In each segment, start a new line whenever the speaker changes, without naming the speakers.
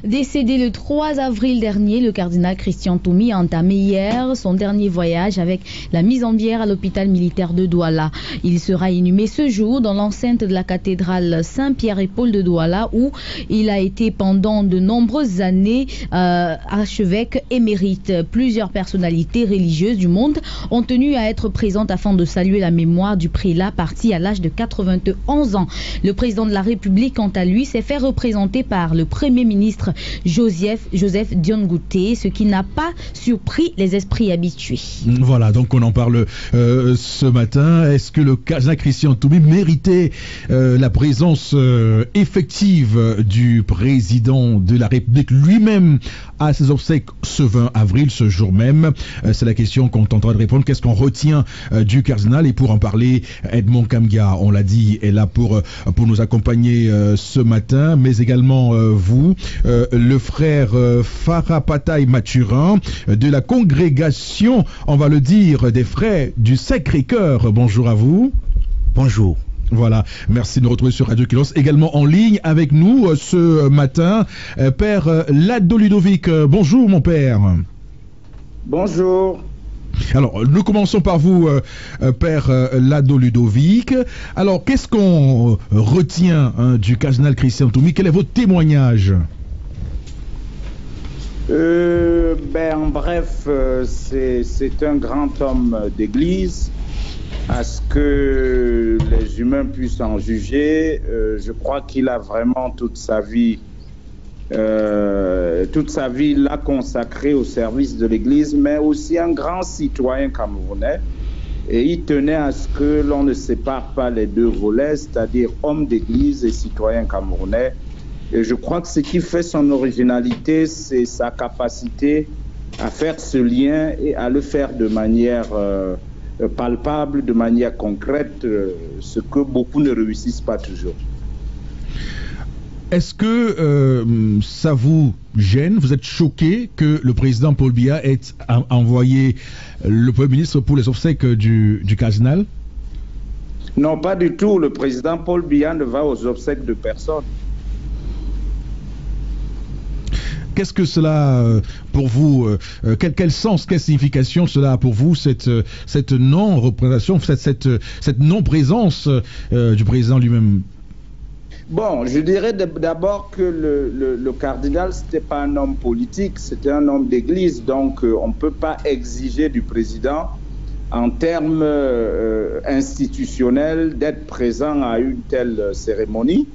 Décédé le 3 avril dernier, le cardinal Christian Toumi a entamé hier son dernier voyage avec la mise en bière à l'hôpital militaire de Douala. Il sera inhumé ce jour dans l'enceinte de la cathédrale Saint-Pierre et Paul de Douala où il a été pendant de nombreuses années archevêque émérite. Plusieurs personnalités religieuses du monde ont tenu à être présentes afin de saluer la mémoire du prélat parti à l'âge de 91 ans. Le président de la République, quant à lui, s'est fait représenter par le Premier ministre Joseph Dion Ngouté, ce qui n'a pas surpris les esprits habitués.
Voilà, donc on en parle ce matin. Est-ce que le cardinal Christian Toumi méritait la présence effective du président de la République lui-même à ses obsèques ce 20 avril, ce jour même? C'est la question qu'on tentera de répondre. Qu'est-ce qu'on retient du cardinal? Et pour en parler, Edmond Kamga, on l'a dit, est là pour nous accompagner ce matin, mais également vous, le frère Farah Pataï Mathurin de la congrégation, on va le dire, des frères du Sacré-Cœur. Bonjour à vous.
Bonjour.
Voilà, merci de nous retrouver sur Radio Kylos. Également en ligne avec nous ce matin, Père Lado Ludovic. Bonjour mon père.
Bonjour.
Alors, nous commençons par vous, Père Lado Ludovic. Alors, qu'est-ce qu'on retient du cardinal Christian Toumi? Quel est votre témoignage?
En bref, c'est un grand homme d'église. À ce que les humains puissent en juger, je crois qu'il a vraiment toute sa vie l'a consacré au service de l'Église, mais aussi un grand citoyen camerounais. Et il tenait à ce que l'on ne sépare pas les deux volets, c'est-à-dire homme d'Église et citoyen camerounais. Et je crois que ce qui fait son originalité, c'est sa capacité à faire ce lien et à le faire de manière palpable, de manière concrète, ce que beaucoup ne réussissent pas toujours.
Est-ce que ça vous gêne, vous êtes choqué que le président Paul Biya ait envoyé le Premier ministre pour les obsèques du cardinal?
Non, pas du tout. Le président Paul Biya ne va aux obsèques de personne.
Qu'est-ce que cela, pour vous, quel sens, quelle signification cela a pour vous, cette non-représentation, cette non-présence du président lui-même?
Bon, je dirais d'abord que le cardinal, c'était pas un homme politique, c'était un homme d'église, donc on ne peut pas exiger du président, en termes institutionnels, d'être présent à une telle cérémonie.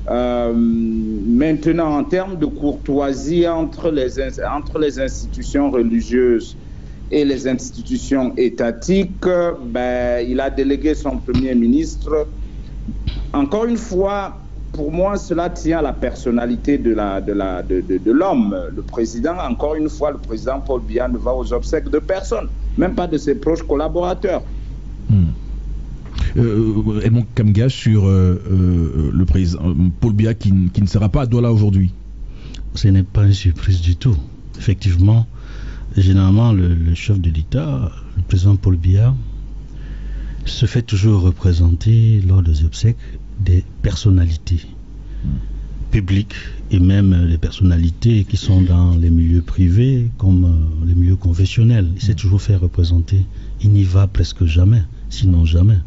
Maintenant, en termes de courtoisie entre les institutions religieuses et les institutions étatiques, il a délégué son Premier ministre. Encore une fois, pour moi, cela tient à la personnalité de l'homme. Le président, encore une fois, le président Paul Biya ne va aux obsèques de personne, même pas de ses proches collaborateurs.
Edmond Kamga sur le président Paul Biya qui ne sera pas à Douala aujourd'hui.
Ce n'est pas une surprise du tout. Effectivement, généralement, le chef de l'État, le président Paul Biya, se fait toujours représenter lors des obsèques des personnalités publiques et même les personnalités qui sont dans les milieux privés comme les milieux confessionnels. Il s'est toujours fait représenter. Il n'y va presque jamais, sinon jamais.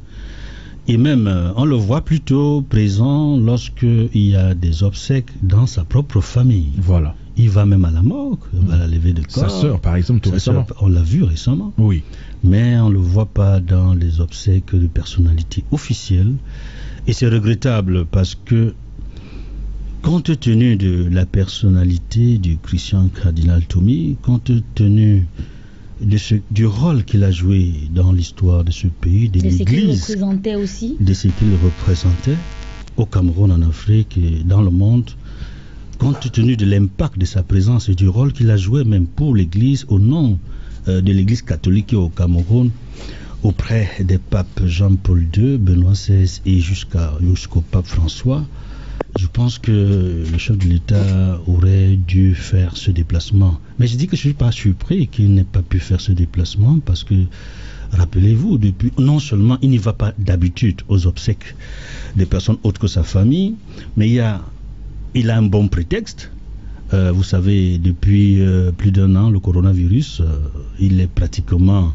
Et même, on le voit plutôt présent lorsqu'il y a des obsèques dans sa propre famille.
Voilà.
Il va même à la morgue, à la levée de corps.
Sa sœur, par exemple, tout récemment.
On l'a vu récemment.
Oui.
Mais on ne le voit pas dans les obsèques de personnalités officielles. Et c'est regrettable parce que, compte tenu de la personnalité du Christian cardinal Toumi, compte tenu du rôle qu'il a joué dans l'histoire de ce pays, de l'Église, de ce qu'il représentait au Cameroun, en Afrique et dans le monde, compte tenu de l'impact de sa présence et du rôle qu'il a joué même pour l'Église au nom de l'Église catholique au Cameroun, auprès des papes Jean-Paul II, Benoît XVI et jusqu'au pape François, je pense que le chef de l'État aurait dû faire ce déplacement. Mais je dis que je ne suis pas surpris qu'il n'ait pas pu faire ce déplacement parce que, rappelez-vous, non seulement il n'y va pas d'habitude aux obsèques des personnes autres que sa famille, mais il a un bon prétexte Vous savez, depuis plus d'1 an, le coronavirus, il est pratiquement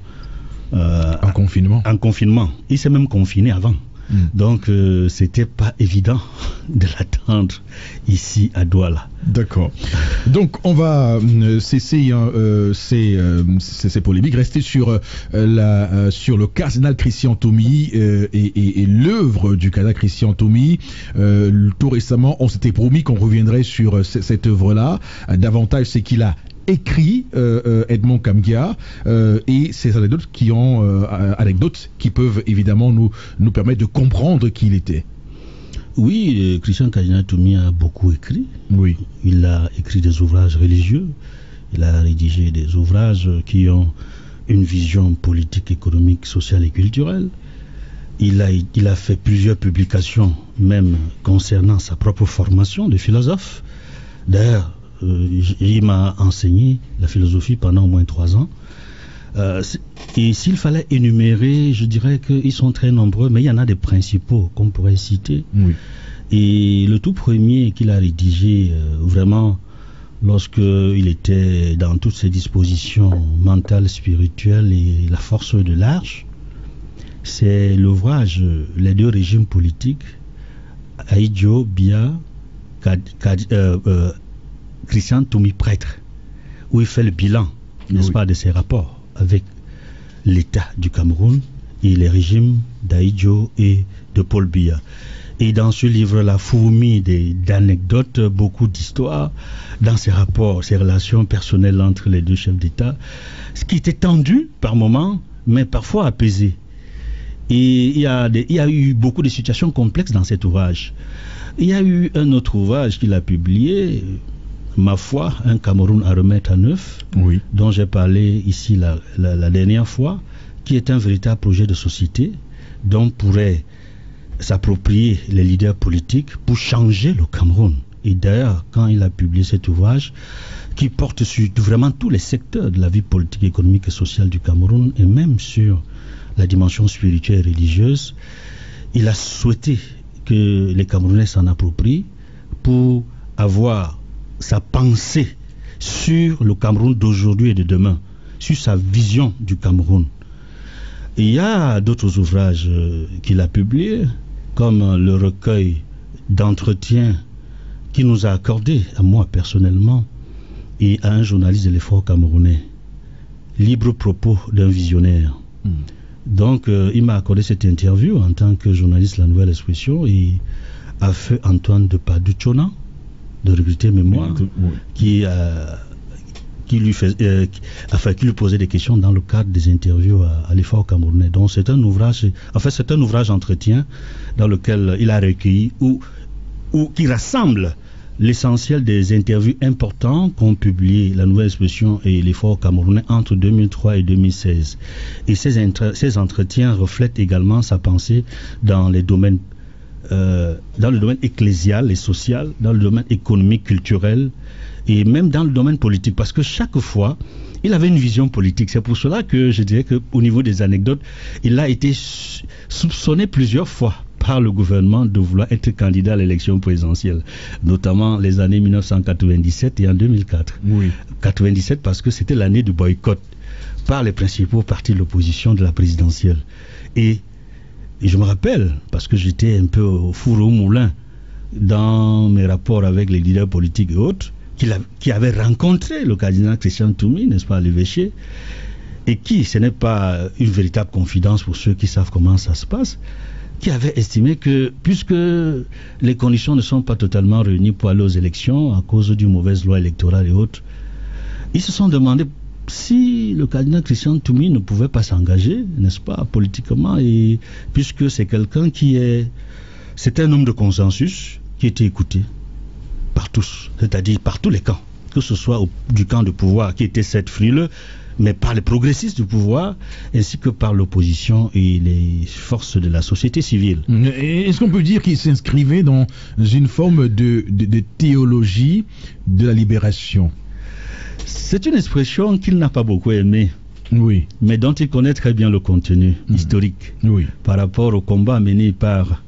en confinement.
Il s'est même confiné avant. Donc, c'était pas évident de l'attendre ici à Douala.
D'accord. Donc, on va cesser ces polémiques, rester sur le cardinal Christian Tomi et l'œuvre du cardinal Christian Tomi. Tout récemment, on s'était promis qu'on reviendrait sur cette œuvre-là. Davantage, c'est qu'il a écrit Edmond Kamgia et ces anecdotes qui peuvent évidemment nous permettre de comprendre qui il était.
Oui, Christian Cardinal Tomi a beaucoup écrit.
Oui. Il
a écrit des ouvrages religieux, il a rédigé des ouvrages qui ont une vision politique, économique, sociale et culturelle. Il a fait plusieurs publications, même concernant sa propre formation de philosophe. D'ailleurs, il m'a enseigné la philosophie pendant au moins 3 ans. Et s'il fallait énumérer, je dirais qu'ils sont très nombreux, mais il y en a des principaux qu'on pourrait citer.
Oui.
Et le tout premier qu'il a rédigé, vraiment, lorsqu'il était dans toutes ses dispositions mentales, spirituelles et la force de l'Arche, c'est l'ouvrage Les 2 régimes politiques, Aïdjo Bia, Christian Tomi prêtre, où il fait le bilan, n'est-ce pas, de ses rapports avec l'État du Cameroun et les régimes d'Aïdjo et de Paul Biya. Et dans ce livre-là, fourmi d'anecdotes, beaucoup d'histoires, dans ses rapports, ses relations personnelles entre les 2 chefs d'État, ce qui était tendu par moments, mais parfois apaisé. Et il y a eu beaucoup de situations complexes dans cet ouvrage. Il y a eu un autre ouvrage qu'il a publié, Ma foi, un Cameroun à remettre à neuf,
oui,
dont j'ai parlé ici la dernière fois, qui est un véritable projet de société dont pourraient s'approprier les leaders politiques pour changer le Cameroun. Et d'ailleurs, quand il a publié cet ouvrage, qui porte sur vraiment tous les secteurs de la vie politique, économique et sociale du Cameroun, et même sur la dimension spirituelle et religieuse, il a souhaité que les Camerounais s'en approprient pour avoir sa pensée sur le Cameroun d'aujourd'hui et de demain, sur sa vision du Cameroun. Et il y a d'autres ouvrages qu'il a publiés, comme le recueil d'entretiens qu'il nous a accordé, à moi personnellement, et à un journaliste de l'Effort camerounais, Libre propos d'un visionnaire. Donc, il m'a accordé cette interview en tant que journaliste de La Nouvelle Expression, et a fait Antoine de Paduchona, de regretter mémoire, qui lui posait des questions dans le cadre des interviews à l'Effort camerounais. Donc c'est un ouvrage, entretien dans lequel il a recueilli ou qui rassemble l'essentiel des interviews importantes qu'ont publié La Nouvelle Expression et l'Effort camerounais entre 2003 et 2016. Et ces entretiens reflètent également sa pensée dans le domaine ecclésial et social, dans le domaine économique, culturel et même dans le domaine politique, parce que chaque fois il avait une vision politique. C'est pour cela que je dirais qu'au niveau des anecdotes, il a été soupçonné plusieurs fois par le gouvernement de vouloir être candidat à l'élection présidentielle, notamment les années 1997 et en 2004.
Oui.
97 parce que c'était l'année du boycott par les principaux partis de l'opposition de la présidentielle. Et je me rappelle, parce que j'étais un peu au four au moulin dans mes rapports avec les leaders politiques et autres, qui avait rencontré le cardinal Christian Tomi, n'est-ce pas, à l'évêché, et qui, ce n'est pas une véritable confidence pour ceux qui savent comment ça se passe, qui avait estimé que, puisque les conditions ne sont pas totalement réunies pour aller aux élections à cause d'une mauvaise loi électorale et autres, ils se sont demandé si le cardinal Christian Tomi ne pouvait pas s'engager, n'est-ce pas, politiquement, et puisque c'est quelqu'un c'est un homme de consensus qui était écouté par tous, c'est-à-dire par tous les camps, que ce soit du camp de pouvoir qui était certes frileux, mais par les progressistes du pouvoir, ainsi que par l'opposition et les forces de la société civile.
Est-ce qu'on peut dire qu'il s'inscrivait dans une forme de théologie de la libération?
C'est une expression qu'il n'a pas beaucoup aimée,
oui,
mais dont il connaît très bien le contenu historique,
oui,
par rapport au combat mené par,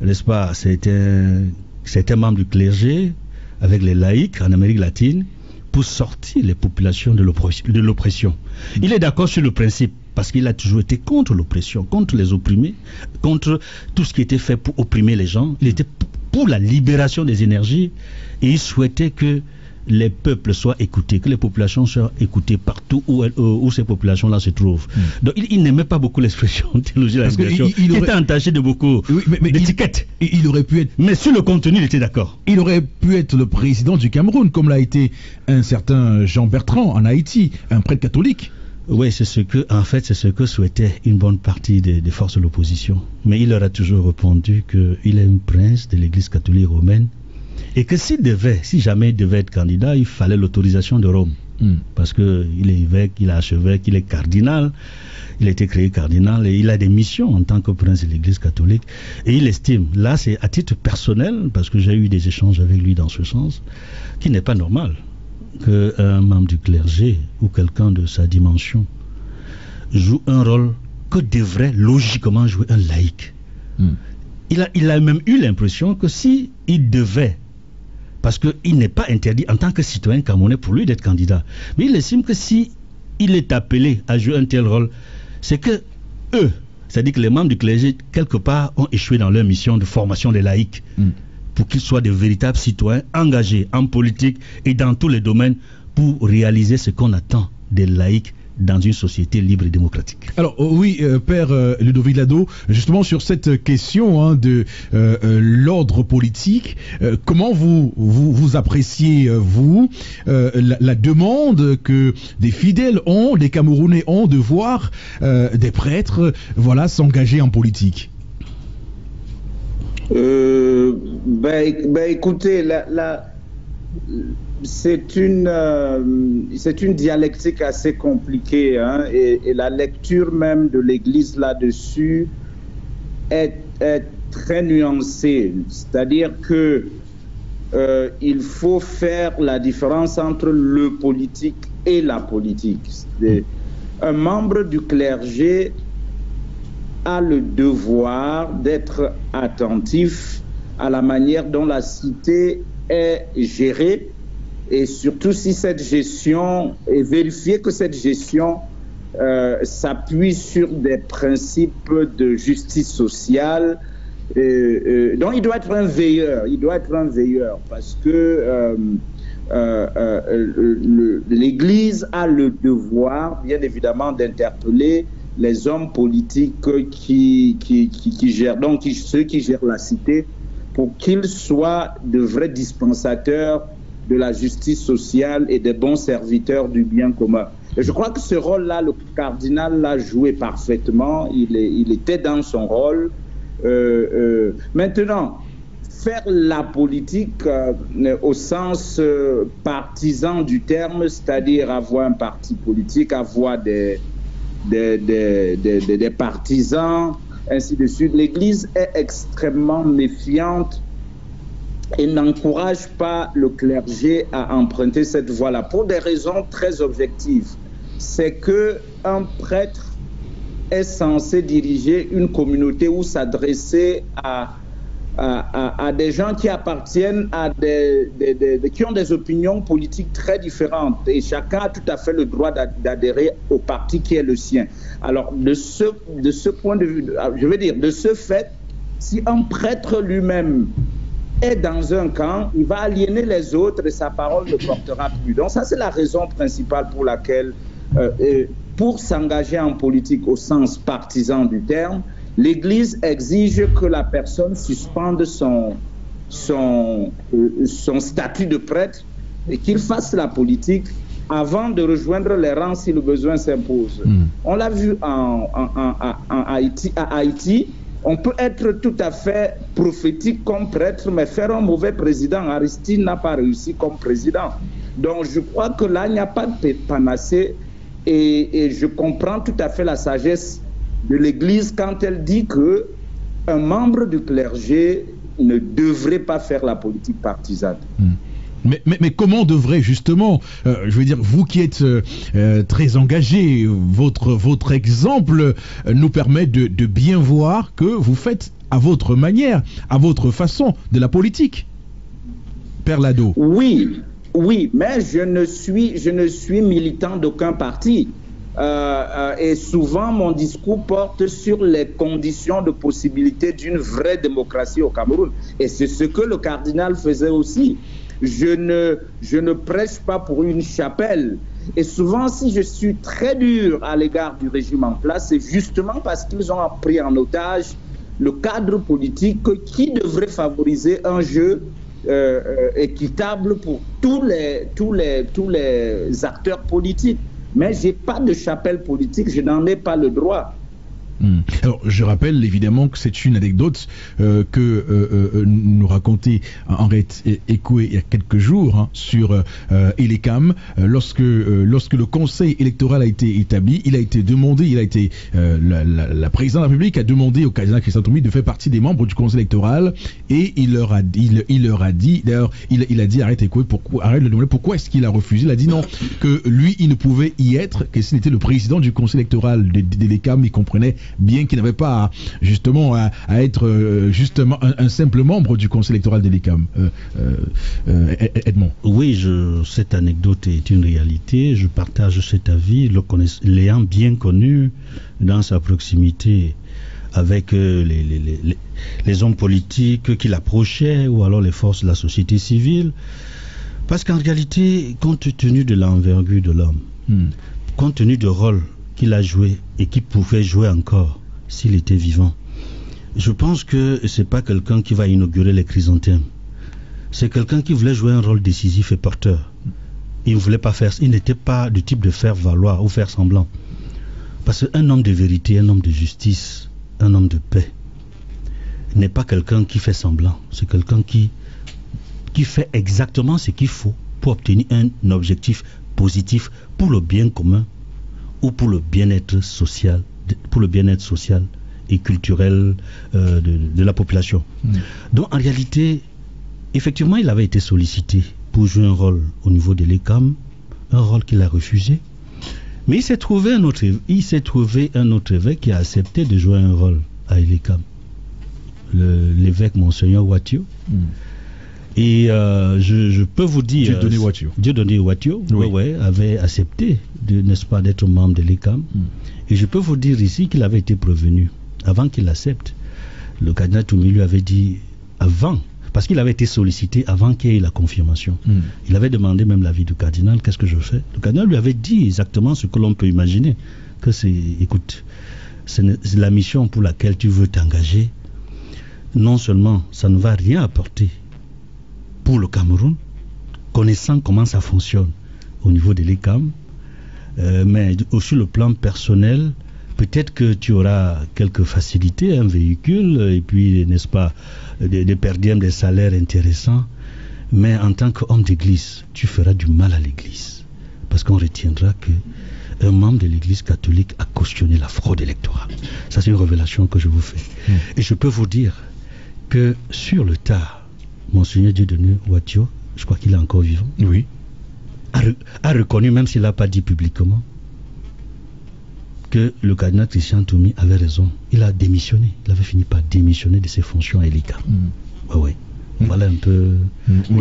n'est-ce pas, certains membres du clergé avec les laïcs en Amérique latine pour sortir les populations de l'oppression. Il est d'accord sur le principe, parce qu'il a toujours été contre l'oppression, contre les opprimés, contre tout ce qui était fait pour opprimer les gens. Il était pour la libération des énergies et il souhaitait que les peuples soient écoutés, que les populations soient écoutées partout où ces populations-là se trouvent. Donc il n'aimait pas beaucoup l'expression théologie de la libération. Il était entaché de beaucoup d'étiquettes.
Il aurait pu être...
Mais sur le contenu, il était d'accord.
Il aurait pu être le président du Cameroun, comme l'a été un certain Jean Bertrand en Haïti, un prêtre catholique.
Oui, c'est ce que souhaitait une bonne partie des forces de l'opposition. Mais il leur a toujours répondu qu'il est un prince de l'église catholique romaine et que si jamais il devait être candidat, il fallait l'autorisation de Rome. Parce qu'il est évêque, il est archevêque, il est cardinal, il a été créé cardinal et il a des missions en tant que prince de l'église catholique. Et il estime, là c'est à titre personnel, parce que j'ai eu des échanges avec lui dans ce sens, qu'il n'est pas normal qu'un membre du clergé ou quelqu'un de sa dimension joue un rôle que devrait logiquement jouer un laïc. Il a même eu l'impression que si il devait, parce qu'il n'est pas interdit en tant que citoyen camerounais pour lui d'être candidat, mais il estime que si il est appelé à jouer un tel rôle, c'est que eux, c'est-à-dire que les membres du clergé, quelque part, ont échoué dans leur mission de formation des laïcs, pour qu'ils soient de véritables citoyens engagés en politique et dans tous les domaines pour réaliser ce qu'on attend des laïcs dans une société libre et démocratique.
Alors oui, Père Ludovic Lado, justement sur cette question de l'ordre politique, comment vous appréciez la demande que des fidèles ont, des Camerounais ont de voir des prêtres s'engager en politique?
Écoutez, c'est une dialectique assez compliquée, et la lecture même de l'Église là-dessus est très nuancée. C'est-à-dire que il faut faire la différence entre le politique et la politique. Un membre du clergé a le devoir d'être attentif à la manière dont la cité est gérée et surtout si cette gestion, et vérifier que cette gestion s'appuie sur des principes de justice sociale. Donc il doit être un veilleur, parce que l'Église a le devoir, bien évidemment, d'interpeller les hommes politiques qui gèrent, donc ceux qui gèrent la cité, pour qu'ils soient de vrais dispensateurs de la justice sociale et des bons serviteurs du bien commun. Et je crois que ce rôle-là, le cardinal l'a joué parfaitement, il était dans son rôle. Maintenant, faire la politique au sens partisan du terme, c'est-à-dire avoir un parti politique, avoir des partisans, ainsi de suite. L'Église est extrêmement méfiante et n'encourage pas le clergé à emprunter cette voie-là pour des raisons très objectives. C'est que un prêtre est censé diriger une communauté ou s'adresser à des gens qui appartiennent à qui ont des opinions politiques très différentes, et chacun a tout à fait le droit d'adhérer au parti qui est le sien. Alors de ce point de vue, je veux dire, de ce fait, si un prêtre lui-même est dans un camp, il va aliéner les autres et sa parole ne portera plus. Donc ça, c'est la raison principale pour laquelle, pour s'engager en politique au sens partisan du terme, l'Église exige que la personne suspende son statut de prêtre et qu'il fasse la politique avant de rejoindre les rangs si le besoin s'impose. On l'a vu à Haïti, on peut être tout à fait prophétique comme prêtre, mais faire un mauvais président. Aristide n'a pas réussi comme président. Donc je crois que là, il n'y a pas de panacée, et je comprends tout à fait la sagesse de l'Église quand elle dit que un membre du clergé ne devrait pas faire la politique partisane.
Mais comment devrait justement, je veux dire, vous qui êtes très engagé, votre exemple nous permet de bien voir que vous faites à votre manière, à votre façon de la politique. Père Lado.
Oui, mais je ne suis militant d'aucun parti. Et souvent, mon discours porte sur les conditions de possibilité d'une vraie démocratie au Cameroun. Et c'est ce que le cardinal faisait aussi. Je ne prêche pas pour une chapelle. Et souvent, si je suis très dur à l'égard du régime en place, c'est justement parce qu'ils ont pris en otage le cadre politique qui devrait favoriser un jeu équitable pour tous les acteurs politiques. Mais je n'ai pas de chapelle politique, je n'en ai pas le droit.
Alors, je rappelle évidemment que c'est une anecdote que nous racontait Henriette Ekoué il y a quelques jours sur Elecam. Lorsque le conseil électoral a été établi, il a été demandé, la présidente de la République a demandé au cardinal Christian Toumi de faire partie des membres du conseil électoral, et il leur a dit, d'ailleurs, il a dit Henriette Ekoué, pourquoi est-ce qu'il a refusé? Il a dit non, que lui, il ne pouvait y être que s'il était le président du conseil électoral d'Elecam. Il comprenait bien qu'il n'avait pas justement à être justement un simple membre du conseil électoral de l'ECAM. Edmond.
Oui, cette anecdote est une réalité. Je partage cet avis, l'ayant bien connu dans sa proximité avec les hommes politiques qui l'approchaient, ou alors les forces de la société civile. Parce qu'en réalité, compte tenu de l'envergure de l'homme, compte tenu du rôle qu'il a joué et qu'il pouvait jouer encore s'il était vivant, je pense que c'est pas quelqu'un qui va inaugurer les chrysanthèmes. C'est quelqu'un qui voulait jouer un rôle décisif et porteur. Il n'était pas du type de faire valoir ou faire semblant. Parce qu'un homme de vérité, un homme de justice, un homme de paix n'est pas quelqu'un qui fait semblant. C'est quelqu'un qui fait exactement ce qu'il faut pour obtenir un objectif positif pour le bien commun, ou pour le bien-être social, et culturel de la population. Donc en réalité, effectivement, il avait été sollicité pour jouer un rôle au niveau de l'ECAM, un rôle qu'il a refusé. Mais il s'est trouvé un autre évêque qui a accepté de jouer un rôle à l'ECAM, l'évêque Monseigneur Watio. Et je peux vous dire, Dieudonné Watio avait accepté d'être membre de l'ECAM. Et je peux vous dire ici qu'il avait été prévenu avant qu'il accepte. Le cardinal Toumi lui avait dit avant, parce qu'il avait été sollicité avant qu'il y ait la confirmation. Il avait demandé même l'avis du cardinal, qu'est-ce que je fais? Le cardinal lui avait dit exactement ce que l'on peut imaginer, que écoute, c'est la mission pour laquelle tu veux t'engager. Non seulement ça ne va rien apporter pour le Cameroun, connaissant comment ça fonctionne au niveau de l'ECAM, mais sur le plan personnel, peut-être que tu auras quelques facilités, un véhicule, et puis, n'est-ce pas, des perdièmes, des salaires intéressants, mais en tant qu'homme d'église, tu feras du mal à l'église, parce qu'on retiendra qu'un membre de l'église catholique a cautionné la fraude électorale. Ça, c'est une révélation que je vous fais. Et je peux vous dire que sur le tard, Monseigneur Dieudonné Watio, je crois qu'il est encore vivant,
oui,
a reconnu, même s'il n'a pas dit publiquement, que le cardinal Christian Toumi avait raison. Il a démissionné. Il avait fini par démissionner de ses fonctions à l'ECAM. Voilà un peu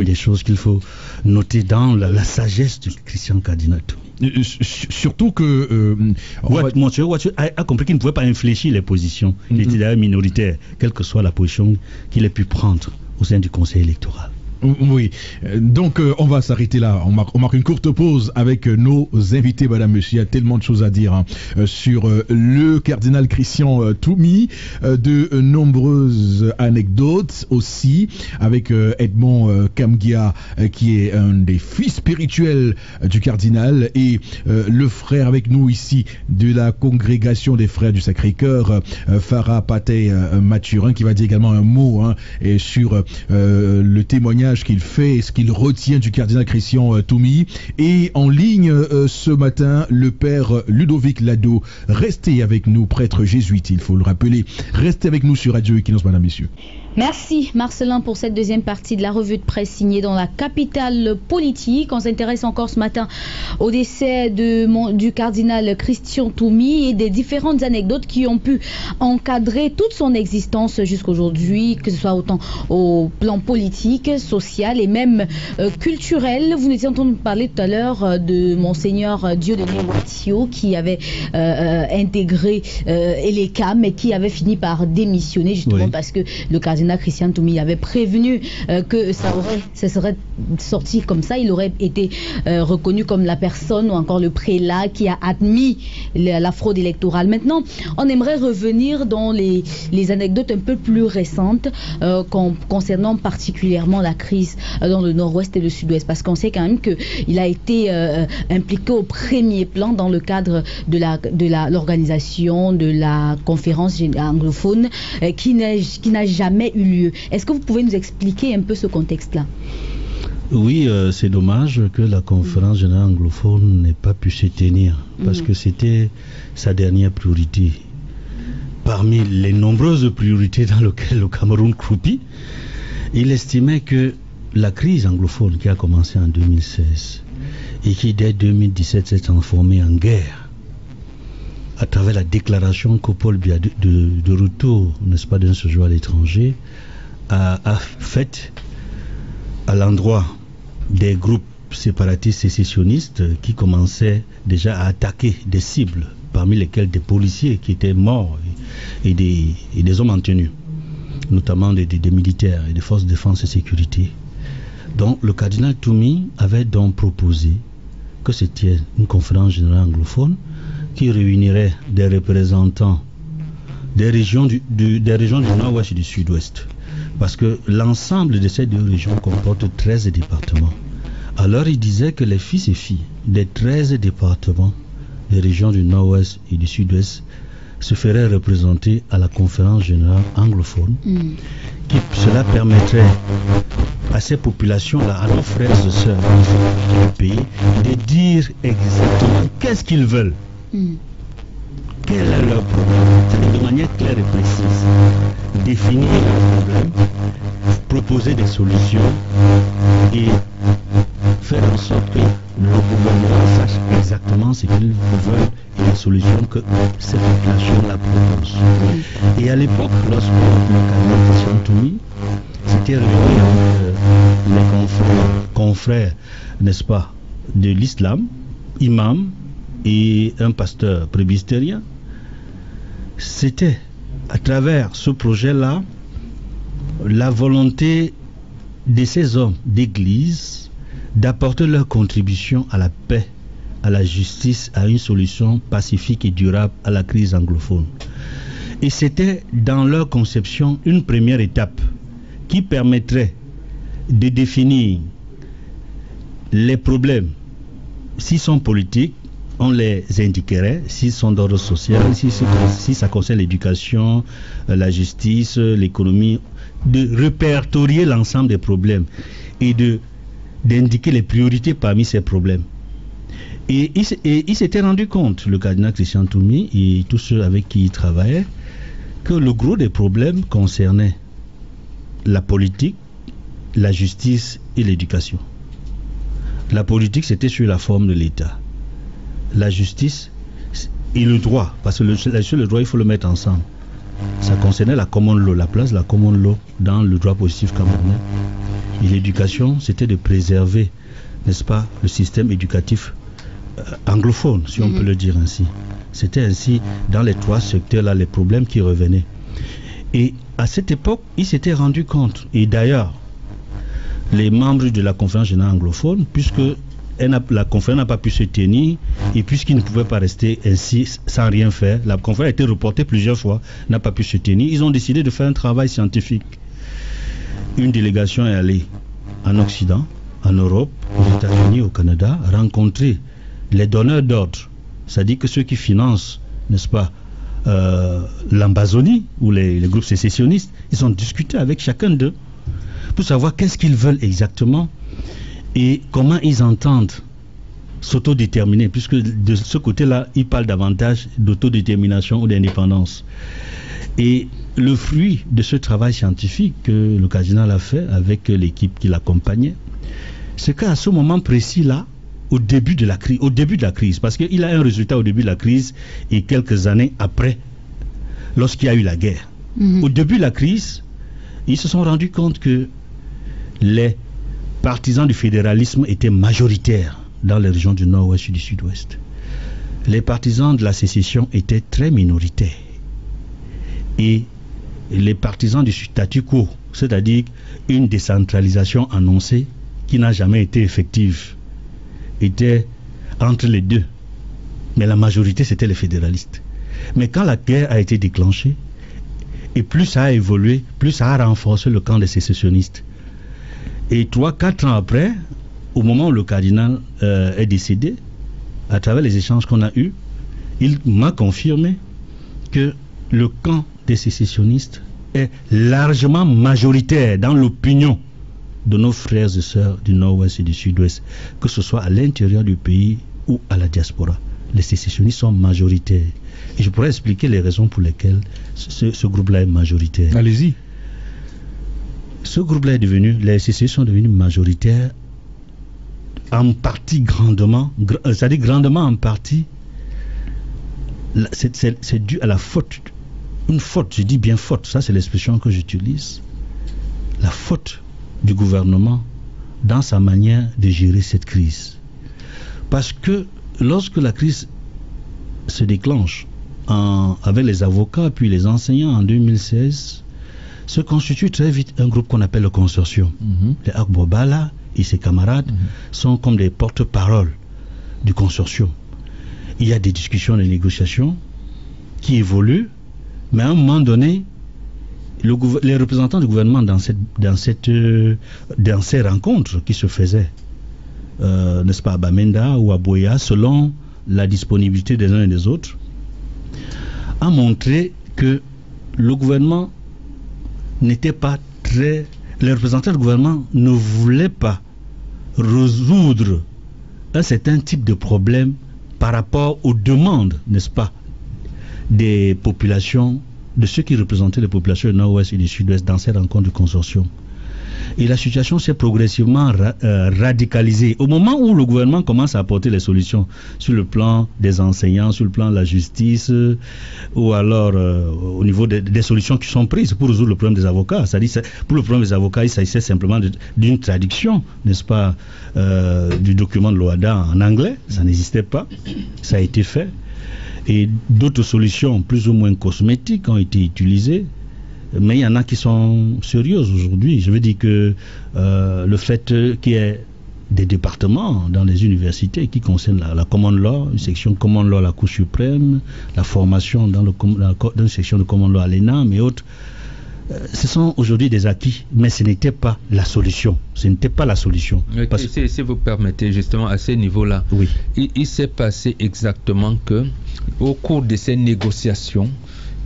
des choses qu'il faut noter dans la sagesse du Christian cardinal Toumi.
Surtout que
Monsieur Watio a compris qu'il ne pouvait pas infléchir les positions. Il était d'ailleurs minoritaire, quelle que soit la position qu'il ait pu prendre au sein du conseil électoral.
Oui, donc on va s'arrêter là. On marque une courte pause avec nos invités, madame, monsieur. Il y a tellement de choses à dire sur le cardinal Christian Toumi, de nombreuses anecdotes aussi, avec Edmond Kamgia, qui est un des fils spirituels du cardinal, et le frère avec nous ici de la congrégation des frères du Sacré-Cœur, Farah Patey Mathurin, qui va dire également un mot et sur le témoignage qu'il fait, ce qu'il retient du cardinal Christian Toumi. Et en ligne ce matin, le père Ludovic Lado. Restez avec nous, prêtre jésuite, il faut le rappeler. Restez avec nous sur Radio Equinox, madame, messieurs.
Merci Marcelin pour cette deuxième partie de la revue de presse signée dans la capitale politique. On s'intéresse encore ce matin au décès du cardinal Christian Toumi et des différentes anecdotes qui ont pu encadrer toute son existence jusqu'aujourd'hui, que ce soit autant au plan politique, social et même culturel. Vous nous étiez entendu parler tout à l'heure de Monseigneur Dieudonné Watio qui avait intégré ELECAM et qui avait fini par démissionner justement parce que le cardinal Christian Toumi avait prévenu que ça serait sorti comme ça, il aurait été reconnu comme la personne ou encore le prélat qui a admis la fraude électorale. Maintenant, on aimerait revenir dans les anecdotes un peu plus récentes concernant particulièrement la crise dans le nord-ouest et le sud-ouest, parce qu'on sait quand même qu'il a été impliqué au premier plan dans le cadre de l'organisation de la conférence anglophone qui n'a jamais eu lieu. Est-ce que vous pouvez nous expliquer un peu ce contexte-là?
Oui, c'est dommage que la conférence générale anglophone n'ait pas pu se tenir, parce que c'était sa dernière priorité. Parmi les nombreuses priorités dans lesquelles le Cameroun croupit, il estimait que la crise anglophone qui a commencé en 2016 et qui dès 2017 s'est transformée en guerre, à travers la déclaration que Paul Biya de retour, n'est-ce pas, d'un séjour à l'étranger, a faite à l'endroit des groupes séparatistes sécessionnistes qui commençaient déjà à attaquer des cibles, parmi lesquels des policiers qui étaient morts et des hommes en tenue, notamment des militaires et des forces de défense et sécurité. Donc le cardinal Toumi avait donc proposé que c'était une conférence générale anglophone qui réunirait des représentants des régions du nord-ouest et du sud-ouest. Parce que l'ensemble de ces deux régions comporte 13 départements. Alors il disait que les fils et filles des 13 départements des régions du nord-ouest et du sud-ouest se feraient représenter à la conférence générale anglophone. Cela permettrait à ces populations-là, à nos frères et sœurs du pays, de dire exactement qu'est-ce qu'ils veulent. Quel est leur problème, de manière claire et précise, définir leur problème, proposer des solutions et faire en sorte que le gouvernement sache exactement ce qu'ils veulent et les solutions que cette population-là propose. Et à l'époque, lorsque le cardinal Christian Toumi s'était réuni avec les confrères, n'est-ce pas, de l'islam, imam et un pasteur presbytérien, c'était à travers ce projet-là la volonté de ces hommes d'église d'apporter leur contribution à la paix, à la justice, à une solution pacifique et durable à la crise anglophone. Et c'était dans leur conception une première étape qui permettrait de définir les problèmes. S'ils sont politiques, on les indiquerait, s'ils sont d'ordre social, si ça concerne l'éducation, la justice, l'économie, de répertorier l'ensemble des problèmes et d'indiquer les priorités parmi ces problèmes. Et il s'était rendu compte, le cardinal Christian Toumi et tous ceux avec qui il travaillait, que le gros des problèmes concernait la politique, la justice et l'éducation. La politique, c'était sur la forme de l'État. La justice et le droit, parce que le droit, il faut le mettre ensemble. Ça concernait la common law, la place de la common law dans le droit positif camerounais. Et l'éducation, c'était de préserver, n'est-ce pas, le système éducatif anglophone, si on peut le dire ainsi. C'était ainsi, dans les trois secteurs-là, les problèmes qui revenaient. Et à cette époque, il s'était rendu compte, et d'ailleurs, les membres de la conférence générale anglophone, puisque la conférence n'a pas pu se tenir, et puisqu'ils ne pouvaient pas rester ainsi sans rien faire, la conférence a été reportée plusieurs fois, n'a pas pu se tenir, ils ont décidé de faire un travail scientifique. Une délégation est allée en Occident, en Europe, aux États-Unis, au Canada, rencontrer les donneurs d'ordre, c'est-à-dire que ceux qui financent, n'est-ce pas, l'Ambazonie ou les groupes sécessionnistes. Ils ont discuté avec chacun d'eux pour savoir qu'est-ce qu'ils veulent exactement et comment ils entendent s'autodéterminer, puisque de ce côté-là, ils parlent davantage d'autodétermination ou d'indépendance. Et le fruit de ce travail scientifique que le cardinal a fait avec l'équipe qui l'accompagnait, c'est qu'à ce moment précis-là, au début de la crise, parce qu'il a un résultat au début de la crise et quelques années après, lorsqu'il y a eu la guerre. Au début de la crise, ils se sont rendus compte que les partisans du fédéralisme étaient majoritaires dans les régions du nord-ouest et du sud-ouest. Les partisans de la sécession étaient très minoritaires. Et les partisans du statu quo, c'est-à-dire une décentralisation annoncée qui n'a jamais été effective, étaient entre les deux. Mais la majorité, c'était les fédéralistes. Mais quand la guerre a été déclenchée, et plus ça a évolué, plus ça a renforcé le camp des sécessionnistes. Et 3-4 ans après, au moment où le cardinal est décédé, à travers les échanges qu'on a eus, il m'a confirmé que le camp des sécessionnistes est largement majoritaire dans l'opinion de nos frères et sœurs du nord-ouest et du sud-ouest, que ce soit à l'intérieur du pays ou à la diaspora. Les sécessionnistes sont majoritaires. Et je pourrais expliquer les raisons pour lesquelles ce groupe-là est majoritaire.
Allez-y.
Ce groupe-là est devenu, les sécessionnistes sont devenus majoritaires en partie grandement, c'est-à-dire grandement en partie, c'est dû à la faute. Une faute, je dis bien faute, ça c'est l'expression que j'utilise. La faute du gouvernement dans sa manière de gérer cette crise. Parce que lorsque la crise se déclenche avec les avocats puis les enseignants en 2016, se constitue très vite un groupe qu'on appelle le consortium. Les Agbobala et ses camarades sont comme des porte-paroles du consortium. Il y a des discussions, des négociations qui évoluent, mais à un moment donné, les représentants du gouvernement dans ces rencontres qui se faisaient, n'est-ce pas, à Bamenda ou à Boya, selon la disponibilité des uns et des autres, a montré que le gouvernement n'était pas très... Les représentants du gouvernement ne voulaient pas résoudre un certain type de problème par rapport aux demandes, n'est-ce pas, des populations, de ceux qui représentaient les populations du nord-ouest et du sud-ouest dans ces rencontres du consortium. Et la situation s'est progressivement radicalisée. Au moment où le gouvernement commence à apporter les solutions sur le plan des enseignants, sur le plan de la justice, ou alors au niveau des solutions qui sont prises pour résoudre le problème des avocats. C'est-à-dire, pour le problème des avocats, il s'agissait simplement d'une traduction, n'est-ce pas, du document de l'OADA en anglais. Ça n'existait pas. Ça a été fait. Et d'autres solutions plus ou moins cosmétiques ont été utilisées. Mais il y en a qui sont sérieuses aujourd'hui. Je veux dire que le fait qu'il y ait des départements dans les universités qui concernent la common law, une section common law à la Cour suprême, la formation dans une section de common law à l'ENAM et autres, ce sont aujourd'hui des acquis, mais ce n'était pas la solution. Ce n'était pas la solution.
Si vous permettez, justement, à ce niveau-là,
oui.
Il s'est passé exactement que, au cours de ces négociations,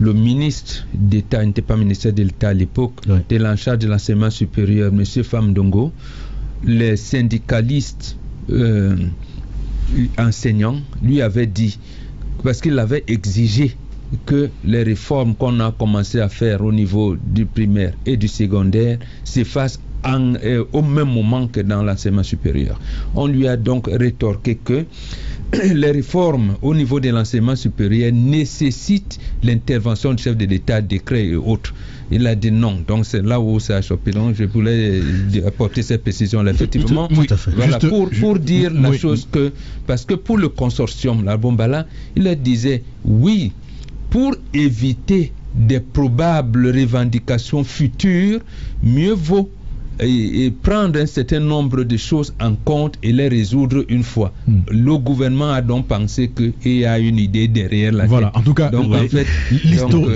le ministre d'État, il n'était pas ministre de l'État à l'époque,
oui,
de l'en-charge de l'enseignement supérieur, M. Famdongo, les syndicalistes enseignants lui avaient dit, parce qu'il avait exigé que les réformes qu'on a commencé à faire au niveau du primaire et du secondaire se fassent au même moment que dans l'enseignement supérieur. On lui a donc rétorqué que les réformes au niveau de l'enseignement supérieur nécessitent l'intervention du chef de l'État, décret et autres. Il a dit non. Donc c'est là où ça a chopé. Donc je voulais apporter cette précision-là. Effectivement,
tout à fait.
Voilà, pour dire la chose que, parce que pour le consortium, la Bombala, il disait oui, pour éviter des probables revendications futures, mieux vaut et prendre un certain nombre de choses en compte et les résoudre une fois. Le gouvernement a donc pensé qu'il y a une idée derrière la
voilà,
tête.
En tout cas,
donc, en fait,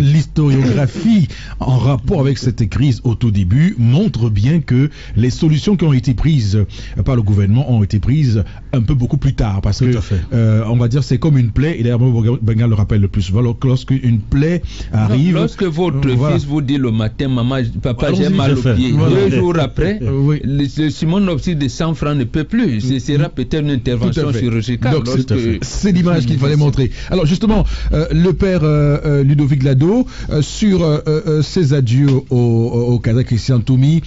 l'historiographie en rapport avec cette crise au tout début montre bien que les solutions qui ont été prises par le gouvernement ont été prises un peu beaucoup plus tard. Parce que, on va dire, c'est comme une plaie, et d'ailleurs, Bengal le rappelle le plus souvent, lorsqu'une plaie arrive...
lorsque votre fils vous dit le matin, maman, papa, j'ai mal au pied, 2 jours après, le Simon Nopsi de 100 francs ne peut plus. Ce sera peut-être une intervention chirurgicale.
Donc c'est l'image qu'il fallait montrer. Alors justement, le père Ludovic Lado, sur ses adieux au Kazakh Christian Toumi,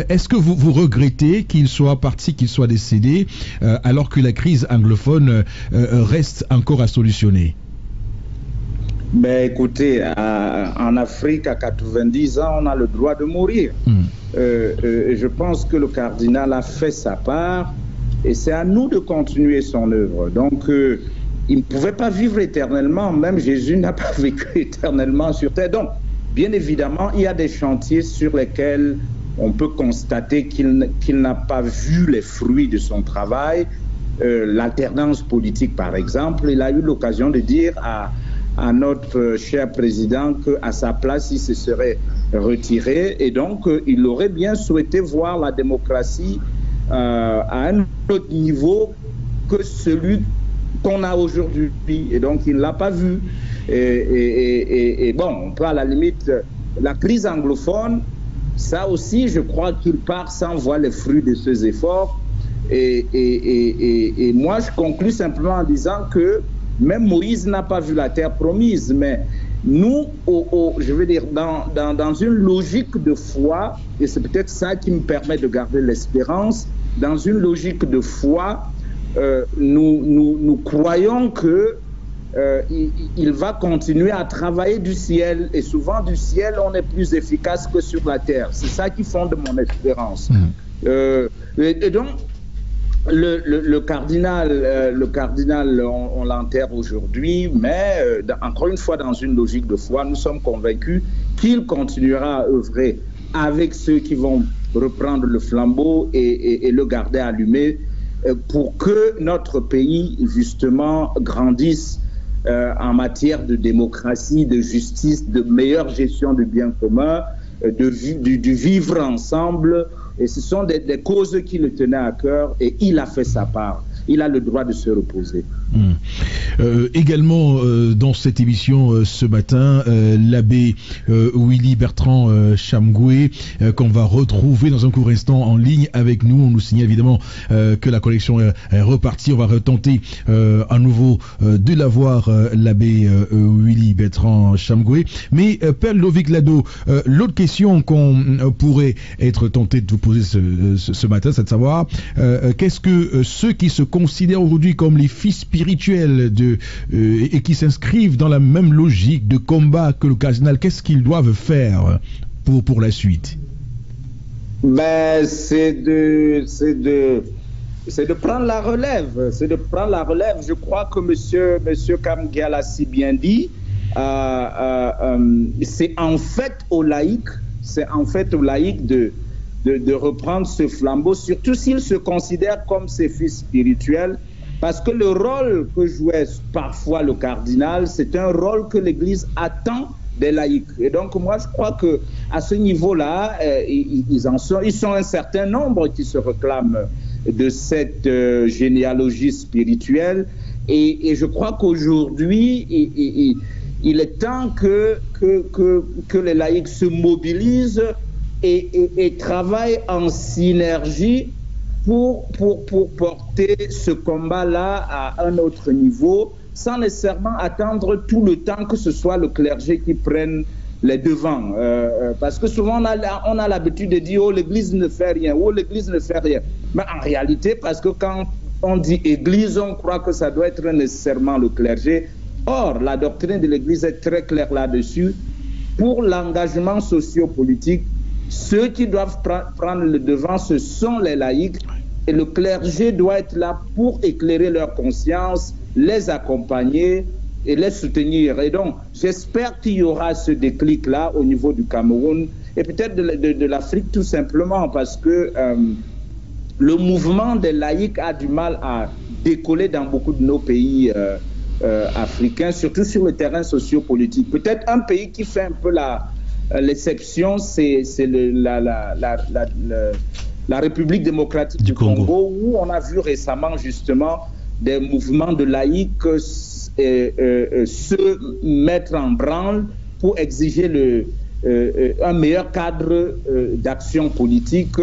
est-ce que vous regrettez qu'il soit parti, qu'il soit décédé, alors que la crise anglophone reste encore à solutionner?
Ben écoutez, en Afrique, à 90 ans, on a le droit de mourir. Je pense que le cardinal a fait sa part et c'est à nous de continuer son œuvre. Donc, il ne pouvait pas vivre éternellement, même Jésus n'a pas vécu éternellement sur terre. Donc, bien évidemment, il y a des chantiers sur lesquels on peut constater qu'il n'a pas vu les fruits de son travail. L'alternance politique, par exemple, il a eu l'occasion de dire à notre cher président qu'à sa place, il se serait retiré. Et donc, il aurait bien souhaité voir la démocratie à un autre niveau que celui qu'on a aujourd'hui. Et donc, il ne l'a pas vu. Et bon, on peut à la limite... La crise anglophone, ça aussi, je crois qu'il part sans voir les fruits de ses efforts. Et moi, je conclus simplement en disant que même Moïse n'a pas vu la terre promise, mais nous, je veux dire, dans une logique de foi, et c'est peut-être ça qui me permet de garder l'espérance, dans une logique de foi, nous croyons que il va continuer à travailler du ciel, et souvent du ciel, on est plus efficace que sur la terre. C'est ça qui fonde mon espérance. Et donc, le cardinal, on l'enterre aujourd'hui, mais encore une fois, dans une logique de foi, nous sommes convaincus qu'il continuera à œuvrer avec ceux qui vont reprendre le flambeau et le garder allumé pour que notre pays, justement, grandisse en matière de démocratie, de justice, de meilleure gestion du bien commun, du vivre ensemble. Et ce sont des causes qui le tenaient à cœur et il a fait sa part. Il a le droit de se reposer.
Également dans cette émission ce matin, l'abbé Willy Bertrand Chamgoué, qu'on va retrouver dans un court instant en ligne avec nous. On nous signale évidemment que la collection est repartie. On va retenter à nouveau de l'avoir, l'abbé Willy Bertrand Chamgoué. Mais Père Ludovic Lado, l'autre question qu'on pourrait être tenté de vous poser ce matin, c'est de savoir qu'est-ce que ceux qui se considèrent aujourd'hui comme les fils spirituels et qui s'inscrivent dans la même logique de combat que le cardinal, qu'est-ce qu'ils doivent faire pour la suite?
Ben, c'est de prendre la relève. C'est de prendre la relève. Je crois que monsieur Kamgia l'a si bien dit. C'est en fait aux laïcs de reprendre ce flambeau, surtout s'ils se considèrent comme ses fils spirituels, parce que le rôle que jouait parfois le cardinal, c'est un rôle que l'Église attend des laïcs. Et donc moi je crois que à ce niveau-là, ils sont un certain nombre qui se réclament de cette généalogie spirituelle. Et je crois qu'aujourd'hui, il est temps que les laïcs se mobilisent et travaillent en synergie pour porter ce combat-là à un autre niveau, sans nécessairement attendre tout le temps que ce soit le clergé qui prenne les devants. Parce que souvent, on a l'habitude de dire « Oh, l'Église ne fait rien »,« Oh, l'Église ne fait rien ». Mais en réalité, parce que quand on dit Église, on croit que ça doit être nécessairement le clergé. Or, la doctrine de l'Église est très claire là-dessus. Pour l'engagement socio-politique, ceux qui doivent prendre le devant, ce sont les laïcs. Et le clergé doit être là pour éclairer leur conscience, les accompagner et les soutenir. Et donc, j'espère qu'il y aura ce déclic-là au niveau du Cameroun et peut-être de l'Afrique tout simplement parce que le mouvement des laïcs a du mal à décoller dans beaucoup de nos pays africains, surtout sur le terrain socio-politique. Peut-être un pays qui fait un peu l'exception, c'est la République démocratique du Congo, où on a vu récemment justement des mouvements de laïcs se mettre en branle pour exiger un meilleur cadre d'action politique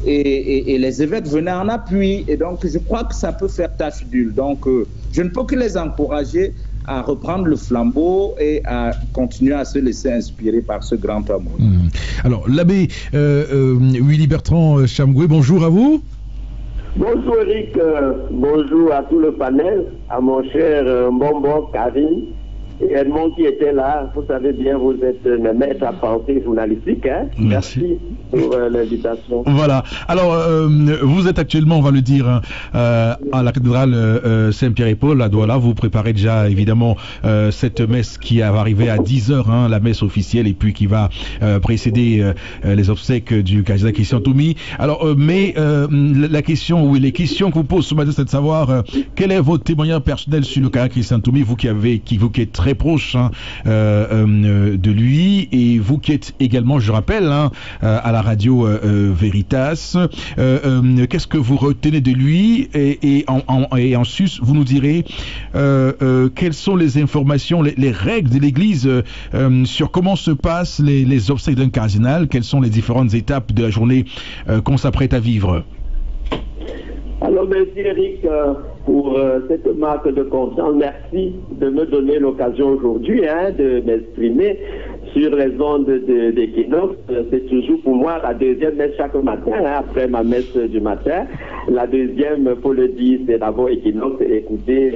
et les évêques venaient en appui. Et donc, je crois que ça peut faire tache d'huile. Donc, je ne peux que les encourager à reprendre le flambeau et à continuer à se laisser inspirer par ce grand homme.
Alors, l'abbé Willy Bertrand Chamgoué, bonjour à vous.
Bonjour Eric, bonjour à tout le panel, à mon cher Mbombo, Karine et Edmond qui était là. Vous savez bien, vous êtes mes maîtres à penser journalistique. Hein? Merci pour l'invitation.
Voilà. Alors, vous êtes actuellement, on va le dire, à la cathédrale Saint-Pierre et Paul à Douala. Vous préparez déjà, évidemment, cette messe qui va arriver à 10h, la messe officielle, et puis qui va précéder les obsèques du cardinal Christian Toumi. Alors, mais la question, oui, les questions qu'on pose ce matin, c'est de savoir quel est votre témoignage personnel sur le cardinal Christian Toumi, vous qui êtes très proche de lui, et vous qui êtes également, je rappelle, à la radio Veritas. Qu'est-ce que vous retenez de lui, et en sus, vous nous direz quelles sont les informations, les règles de l'Église sur comment se passent les obsèques d'un cardinal, quelles sont les différentes étapes de la journée qu'on s'apprête à vivre.
Alors, merci Eric pour cette marque de confiance. Merci de me donner l'occasion aujourd'hui de m'exprimer sur les ondes d'Equinox. C'est toujours pour moi la deuxième messe chaque matin, après ma messe du matin. La deuxième, faut le dire, c'est d'abord Equinox. Écouter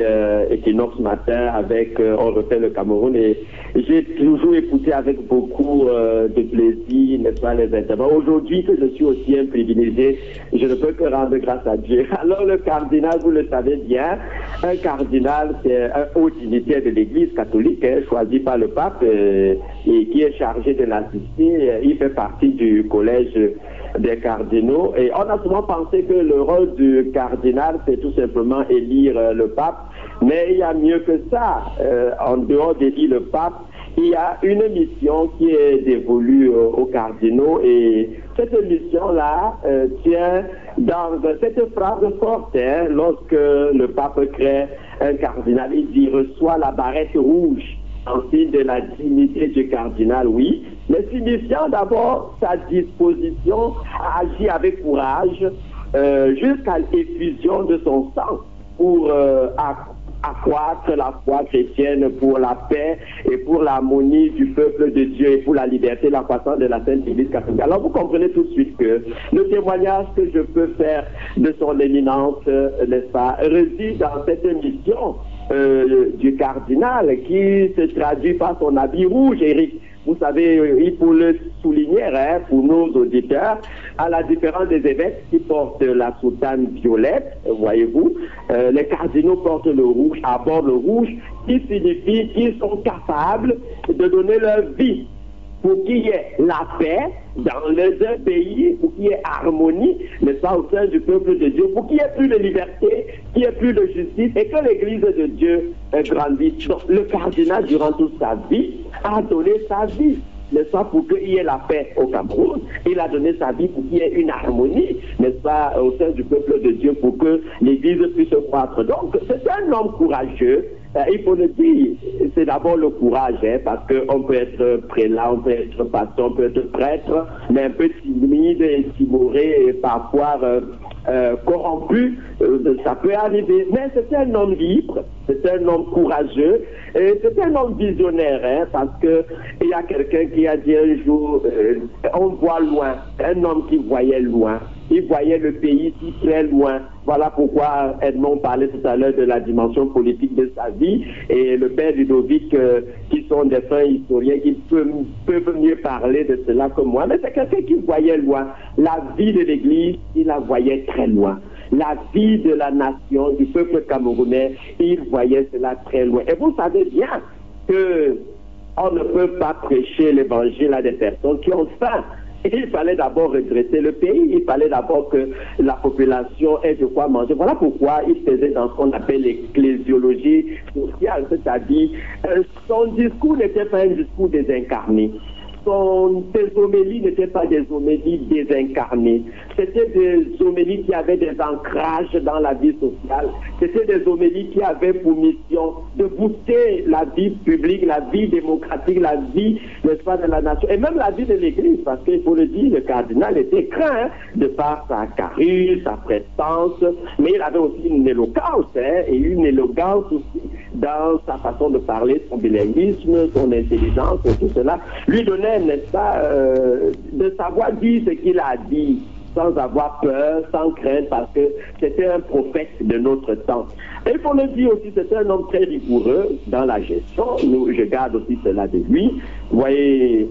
Equinox matin avec On refait le Cameroun. Et j'ai toujours écouté avec beaucoup de plaisir, n'est-ce pas, les intervenants. Aujourd'hui, que je suis aussi un privilégié, je ne peux que rendre grâce à Dieu. Alors le cardinal, vous le savez bien, un cardinal, c'est un haut dignitaire de l'Église catholique, choisi par le pape et qui est chargé de l'assister. Il fait partie du collège des cardinaux. Et on a souvent pensé que le rôle du cardinal, c'est tout simplement élire le pape. Mais il y a mieux que ça. En dehors d'élire le pape, il y a une mission qui est dévolue aux cardinaux, et cette mission-là tient dans cette phrase forte, lorsque le pape crée un cardinal, il dit « reçoit la barrette rouge » en signe de la dignité du cardinal, oui, mais signifiant d'abord sa disposition à agir avec courage jusqu'à l'effusion de son sang pour accroître la foi chrétienne, pour la paix et pour l'harmonie du peuple de Dieu et pour la liberté et la croissance de la Sainte Église catholique. Alors vous comprenez tout de suite que le témoignage que je peux faire de son éminence, n'est-ce pas, réside dans cette mission du cardinal qui se traduit par son habit rouge, Eric. Vous savez, il faut le souligner pour nos auditeurs, à la différence des évêques qui portent la soutane violette, voyez-vous, les cardinaux portent le rouge, abordent le rouge, qui signifie qu'ils sont capables de donner leur vie pour qu'il y ait la paix dans les deux pays, pour qu'il y ait harmonie, mais pas au sein du peuple de Dieu, pour qu'il n'y ait plus de liberté, qu'il n'y ait plus de justice, et que l'Église de Dieu grandisse. Donc, le cardinal, durant toute sa vie, a donné sa vie, n'est-ce pas, pour qu'il y ait la paix au Cameroun. Il a donné sa vie pour qu'il y ait une harmonie, n'est-ce pas, au sein du peuple de Dieu, pour que l'Église puisse croître. Donc, c'est un homme courageux. Il faut le dire, c'est d'abord le courage, parce qu'on peut être prélat, on peut être pasteur, on peut être prêtre, mais un peu timide et timoré et parfois corrompu, ça peut arriver. Mais c'est un homme libre, c'est un homme courageux, et c'est un homme visionnaire, parce que il y a quelqu'un qui a dit un jour, on voit loin, un homme qui voyait loin. Il voyait le pays si très loin. Voilà pourquoi Edmond parlait tout à l'heure de la dimension politique de sa vie, et le père Ludovic, qui sont des fins historiens, qui peuvent mieux parler de cela que moi. Mais c'est quelqu'un qui voyait loin. La vie de l'Église, il la voyait très loin. La vie de la nation, du peuple camerounais, il voyait cela très loin. Et vous savez bien que on ne peut pas prêcher l'évangile à des personnes qui ont faim. Il fallait d'abord redresser le pays, il fallait d'abord que la population ait de quoi manger. Voilà pourquoi il faisait dans ce qu'on appelle l'ecclésiologie sociale, c'est-à-dire son discours n'était pas un discours désincarné. Ses homélies n'étaient pas des homélies désincarnées. C'était des homélies qui avaient des ancrages dans la vie sociale. C'était des homélies qui avaient pour mission de booster la vie publique, la vie démocratique, la vie, n'est-ce pas, de la nation, et même la vie de l'Église, parce qu'il faut le dire, le cardinal était craint de par sa carrure, sa prestance, mais il avait aussi une éloquence, et une élégance aussi dans sa façon de parler, son bilinguisme, son intelligence, et tout cela lui donnait, n'est-ce pas, de savoir dire ce qu'il a dit, sans avoir peur, sans crainte, parce que c'était un prophète de notre temps. Et il faut le dire aussi, c'était un homme très rigoureux dans la gestion. Je garde aussi cela de lui. Vous voyez,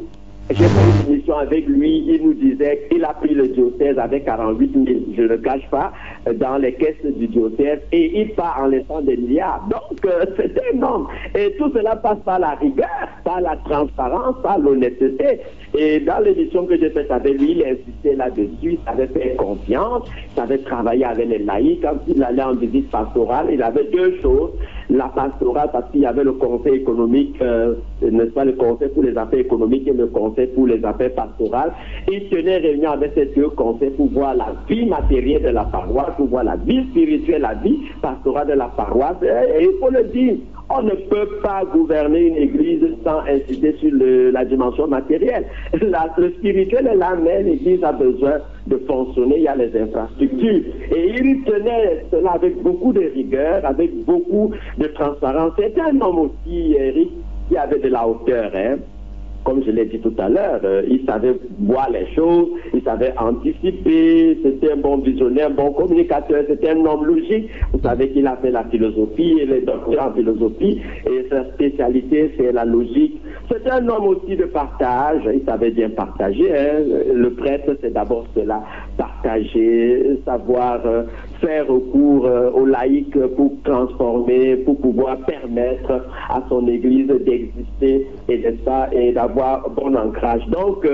j'ai fait une émission avec lui, il nous disait qu'il a pris le diocèse avec 48 000, je ne le cache pas, dans les caisses du diocèse, et il part en laissant des milliards. Donc, c'est un homme. Et tout cela passe par la rigueur, par la transparence, par l'honnêteté. Et dans l'émission que j'ai faite avec lui, il insistait là-dessus, il savait faire confiance, il savait travailler avec les laïcs. Quand il allait en visite pastorale, il avait deux choses. La pastorale, parce qu'il y avait le conseil économique, n'est-ce pas, le conseil pour les affaires économiques et le conseil pour les affaires pastorales. Il tenait réunion avec ces deux conseils pour voir la vie matérielle de la paroisse, pour voir la vie spirituelle, la vie pastorale de la paroisse. Et il faut le dire, on ne peut pas gouverner une église sans insister sur la dimension matérielle. Le spirituel est là, mais l'église a besoin de fonctionner, il y a les infrastructures. Et il tenait cela avec beaucoup de rigueur, avec beaucoup de transparence. C'était un homme aussi, Eric, qui avait de la hauteur, hein. Comme je l'ai dit tout à l'heure, il savait voir les choses, il savait anticiper, c'était un bon visionnaire, un bon communicateur, c'était un homme logique. Vous savez qu'il a fait la philosophie, il est docteur en philosophie, et sa spécialité, c'est la logique. C'était un homme aussi de partage, il savait bien partager, hein. Le prêtre, c'est d'abord cela, partager, savoir faire recours aux laïcs pour transformer, pour pouvoir permettre à son église d'exister et d'avoir bon ancrage. Donc,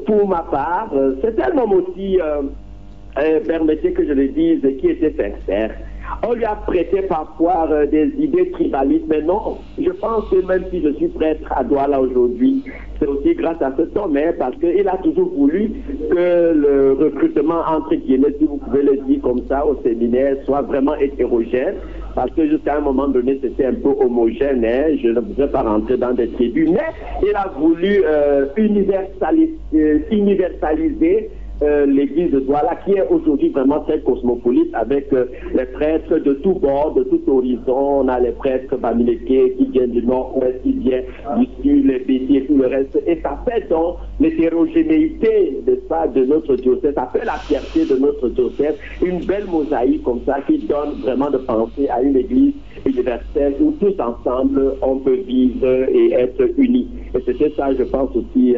pour ma part, c'est un homme aussi, permettez que je le dise, qui était sincère. On lui a prêté parfois des idées tribalistes, mais non, je pense que même si je suis prêtre à Douala aujourd'hui, c'est aussi grâce à cet homme, hein, parce qu'il a toujours voulu que le recrutement, entre guillemets, si vous pouvez le dire comme ça, au séminaire, soit vraiment hétérogène, parce que jusqu'à un moment donné, c'était un peu homogène, hein, je ne voudrais pas rentrer dans des tribus, mais il a voulu universaliser l'église de Douala, qui est aujourd'hui vraiment très cosmopolite, avec les prêtres de tous bords, de tout horizon. On a les prêtres bamilékés qui viennent du nord-ouest, qui viennent du sud, les bétis et tout le reste. Et ça fait donc l'hétérogénéité de notre diocèse, ça fait la fierté de notre diocèse, une belle mosaïque comme ça qui donne vraiment de penser à une église universelle où tous ensemble on peut vivre et être unis. Et c'était ça, je pense aussi,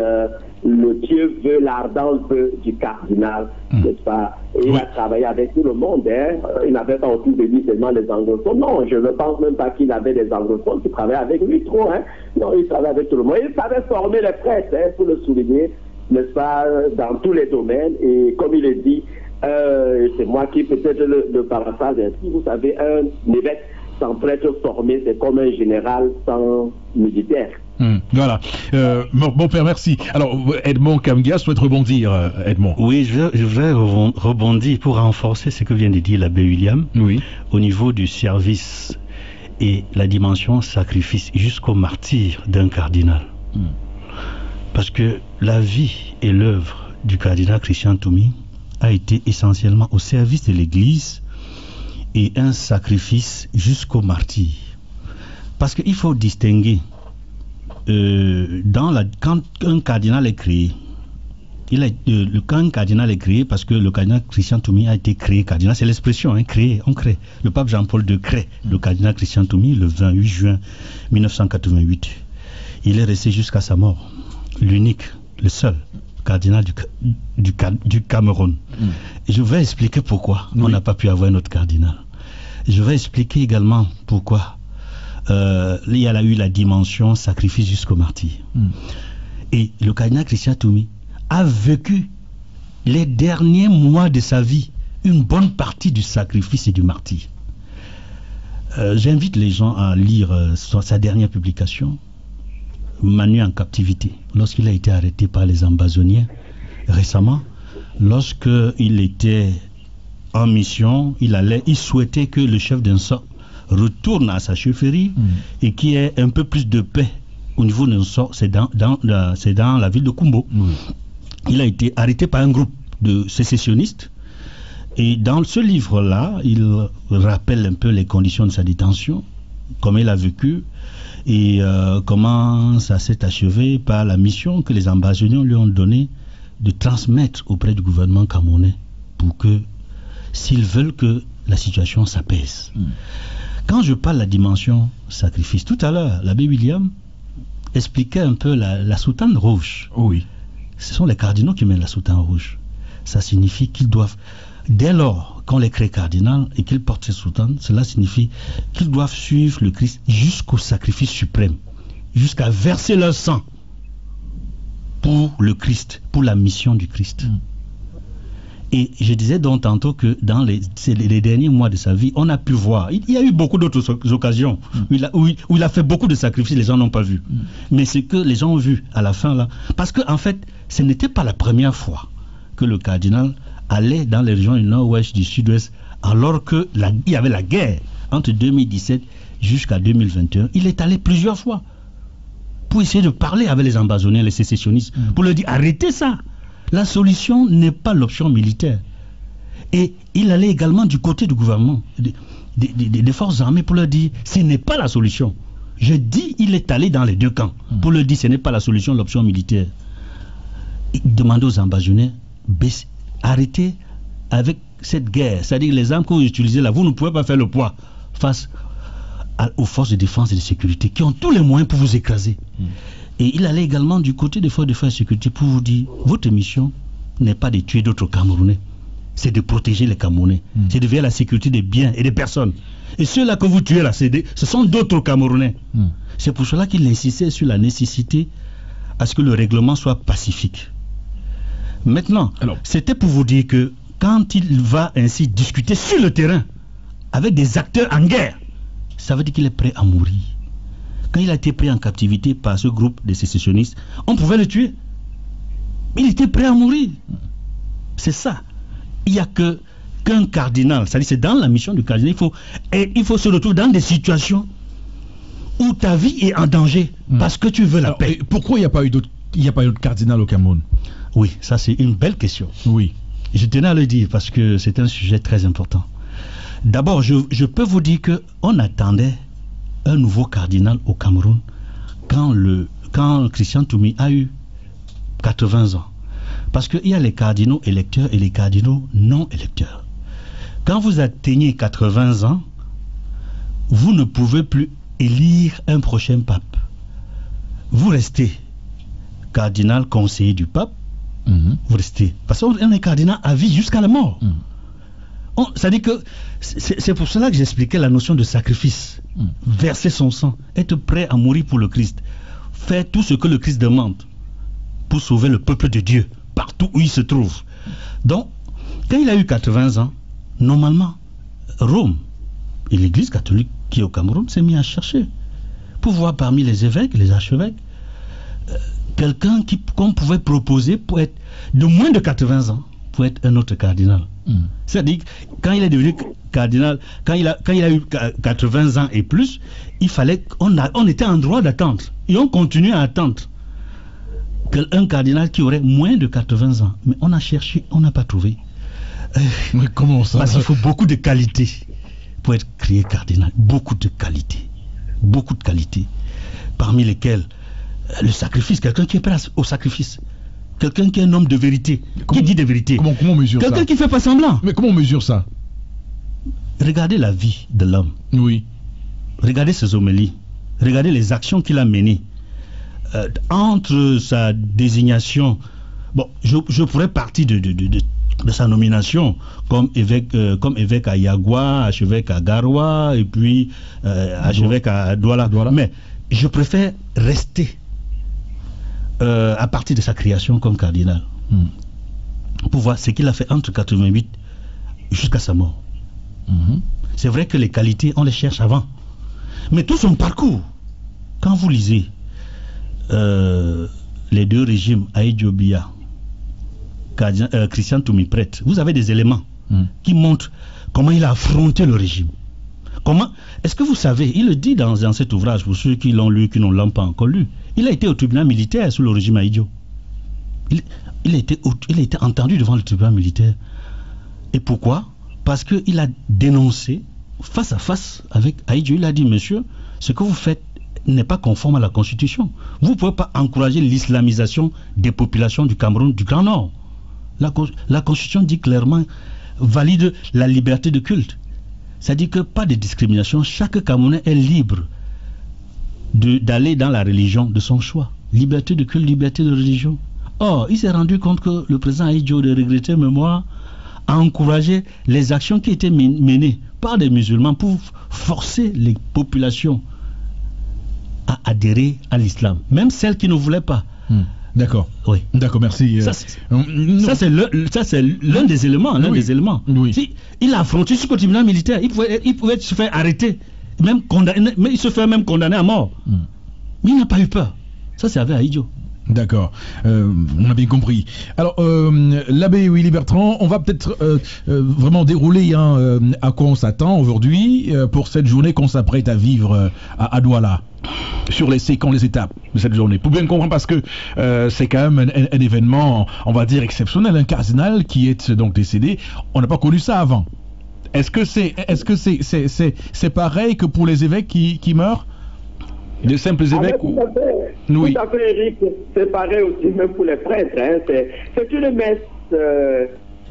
le Dieu veut, l'ardent vœu du cardinal, n'est-ce pas? Et il a travaillé avec tout le monde, hein. Il n'avait pas autour de lui seulement les anglophones. Non, je ne pense même pas qu'il avait des anglophones qui travaillaient avec lui trop, hein. Non, il travaillait avec tout le monde. Il savait former les prêtres, hein, pour le souligner, n'est-ce pas, dans tous les domaines. Et comme il est dit, c'est moi qui peut-être le paraphrase ainsi, vous savez, un évêque sans prêtre formé, c'est comme un général sans militaire.
Voilà. Bon père, merci. Alors, Edmond Kamgia souhaite rebondir, Edmond.
Oui, je vais rebondir pour renforcer ce que vient de dire l'abbé William,
oui,
au niveau du service et la dimension sacrifice jusqu'au martyre d'un cardinal. Parce que la vie et l'œuvre du cardinal Christian Toumi a été essentiellement au service de l'Église et un sacrifice jusqu'au martyre. Parce qu'il faut distinguer quand un cardinal est créé, quand un cardinal est créé, parce que le cardinal Christian Toumi a été créé cardinal, c'est l'expression, hein, créé, on crée. Le pape Jean-Paul II crée le cardinal Christian Toumi le 28 juin 1988. Il est resté jusqu'à sa mort, l'unique, le seul cardinal du Cameroun. Et je vais expliquer pourquoi on n'a pas pu avoir un autre cardinal. Je vais expliquer également pourquoi il y a eu la dimension sacrifice jusqu'au martyr. Et le cardinal Christian Toumi a vécu les derniers mois de sa vie une bonne partie du sacrifice et du martyr. J'invite les gens à lire sa dernière publication, maintenu en captivité. Lorsqu'il a été arrêté par les ambazoniens récemment, lorsqu'il était en mission, il souhaitait que le chef d'Insa retourne à sa chefferie et qu'il y ait un peu plus de paix au niveau d'Insa. C'est dans la ville de Kumbo. Il a été arrêté par un groupe de sécessionnistes. Et dans ce livre-là, il rappelle un peu les conditions de sa détention, comment il a vécu et comment ça s'est achevé par la mission que les ambazoniens lui ont donnée de transmettre auprès du gouvernement camerounais pour que, s'ils veulent que la situation s'apaise. Quand je parle de la dimension sacrifice, tout à l'heure, l'abbé William expliquait un peu la soutane rouge.
Oui.
Ce sont les cardinaux qui mènent la soutane rouge. Ça signifie qu'ils doivent, dès lors qu'on les crée cardinal et qu'ils portent ces soutanes, cela signifie qu'ils doivent suivre le Christ jusqu'au sacrifice suprême, jusqu'à verser leur sang pour le Christ, pour la mission du Christ. Et je disais donc tantôt que dans les derniers mois de sa vie, on a pu voir, il y a eu beaucoup d'autres occasions où il a fait beaucoup de sacrifices, les gens n'ont pas vu. Mais ce que les gens ont vu à la fin là, parce que en fait, ce n'était pas la première fois que le cardinal allait dans les régions du nord-ouest, du sud-ouest, alors qu'il y avait la guerre entre 2017 jusqu'à 2021. Il est allé plusieurs fois pour essayer de parler avec les ambazoniens, les sécessionnistes, pour leur dire arrêtez ça. La solution n'est pas l'option militaire. Et il allait également du côté du gouvernement, des forces armées, pour leur dire ce n'est pas la solution. Je dis il est allé dans les deux camps pour leur dire ce n'est pas la solution, l'option militaire. Il demandait aux ambazoniens arrêtez avec cette guerre, c'est-à-dire les armes que vous utilisez là, vous ne pouvez pas faire le poids face aux forces de défense et de sécurité qui ont tous les moyens pour vous écraser. Et il allait également du côté des forces de défense et de sécurité pour vous dire votre mission n'est pas de tuer d'autres Camerounais, c'est de protéger les Camerounais, c'est de veiller à la sécurité des biens et des personnes. Et ceux-là que vous tuez là, ce sont d'autres Camerounais. C'est pour cela qu'il insistait sur la nécessité à ce que le règlement soit pacifique. Maintenant, c'était pour vous dire que quand il va ainsi discuter sur le terrain avec des acteurs en guerre, ça veut dire qu'il est prêt à mourir. Quand il a été pris en captivité par ce groupe de sécessionnistes, on pouvait le tuer. Il était prêt à mourir. C'est ça. Il n'y a qu'un cardinal, c'est-à-dire c'est dans la mission du cardinal, il faut se retrouver dans des situations où ta vie est en danger parce que tu veux la paix.
Pourquoi il n'y a pas eu d'autres cardinal au Cameroun?
Oui, ça c'est une belle question.
Oui.
Je tenais à le dire parce que c'est un sujet très important. D'abord, je peux vous dire qu'on attendait un nouveau cardinal au Cameroun quand Christian Toumi a eu 80 ans. Parce qu'il y a les cardinaux électeurs et les cardinaux non électeurs. Quand vous atteignez 80 ans, vous ne pouvez plus élire un prochain pape. Vous restez cardinal conseiller du pape, vous restez. Parce qu'on est cardinal à vie jusqu'à la mort. C'est-à-dire que c'est pour cela que j'expliquais la notion de sacrifice. Verser son sang, être prêt à mourir pour le Christ, faire tout ce que le Christ demande pour sauver le peuple de Dieu partout où il se trouve. Donc, quand il a eu 80 ans, normalement, Rome et l'église catholique qui est au Cameroun s'est mis à chercher pour voir parmi les évêques et les archevêques quelqu'un qu'on pouvait proposer pour être de moins de 80 ans pour être un autre cardinal. C'est-à-dire quand il est devenu cardinal, quand il a eu 80 ans et plus, il fallait on était en droit d'attendre et on continue à attendre un cardinal qui aurait moins de 80 ans. Mais on a cherché, on n'a pas trouvé.
Mais comment ça?
Parce qu'il faut beaucoup de qualités pour être créé cardinal. Beaucoup de qualités. Beaucoup de qualités. Parmi lesquelles le sacrifice, quelqu'un qui est prêt au sacrifice. Quelqu'un qui est un homme de vérité, qui dit des vérités.
Comment on mesure ça?
Quelqu'un qui ne fait pas semblant.
Mais comment on mesure ça?
Regardez la vie de l'homme.
Oui.
Regardez ses homélies. Regardez les actions qu'il a menées. Entre sa désignation, bon, je pourrais partir de sa nomination comme évêque à Yagua, archevêque à Garoua et puis archevêque à Douala. Mais je préfère rester à partir de sa création comme cardinal pour voir ce qu'il a fait entre 88 jusqu'à sa mort. C'est vrai que les qualités on les cherche avant, mais tout son parcours, quand vous lisez les deux régimes, Ahidjo Biya, Christian Toumi prêtre, vous avez des éléments qui montrent comment il a affronté le régime. Est-ce que vous savez, il le dit dans cet ouvrage, pour ceux qui l'ont lu, qui ne l'ont pas encore lu, il a été au tribunal militaire sous le régime Ahidjo. Il a été entendu devant le tribunal militaire. Et pourquoi? Parce qu'il a dénoncé face à face avec Ahidjo. Il a dit, monsieur, ce que vous faites n'est pas conforme à la Constitution. Vous ne pouvez pas encourager l'islamisation des populations du Cameroun, du Grand Nord. La Constitution dit clairement, valide la liberté de culte. C'est-à-dire que pas de discrimination, chaque Camerounais est libre d'aller dans la religion de son choix. Liberté de culte, liberté de religion. Or, il s'est rendu compte que le président Ahidjo, de regretter mémoire, a encouragé les actions qui étaient menées par des musulmans pour forcer les populations à adhérer à l'islam, même celles qui ne voulaient pas.
D'accord.
Oui.
D'accord, merci.
Ça, c'est l'un des éléments. Des éléments.
Oui.
Si, il a affronté ce tribunal militaire. Il pouvait se faire arrêter, même condamner, mais il se fait même condamner à mort. Mais il n'a pas eu peur. Ça, c'est avec Ahidjo.
D'accord, on a bien compris. Alors, l'abbé Willy Bertrand, on va peut-être vraiment dérouler à quoi on s'attend aujourd'hui pour cette journée qu'on s'apprête à vivre à Douala. Sur les séquences, les étapes de cette journée. Pour bien comprendre, parce que c'est quand même un événement, on va dire, exceptionnel. Un cardinal qui est donc décédé, on n'a pas connu ça avant. Est-ce que c'est pareil que pour les évêques qui meurent? Les simples évêques?
Tout à fait.
Oui.
Tout à fait, Eric. C'est pareil aussi même pour les prêtres. Hein. C'est une messe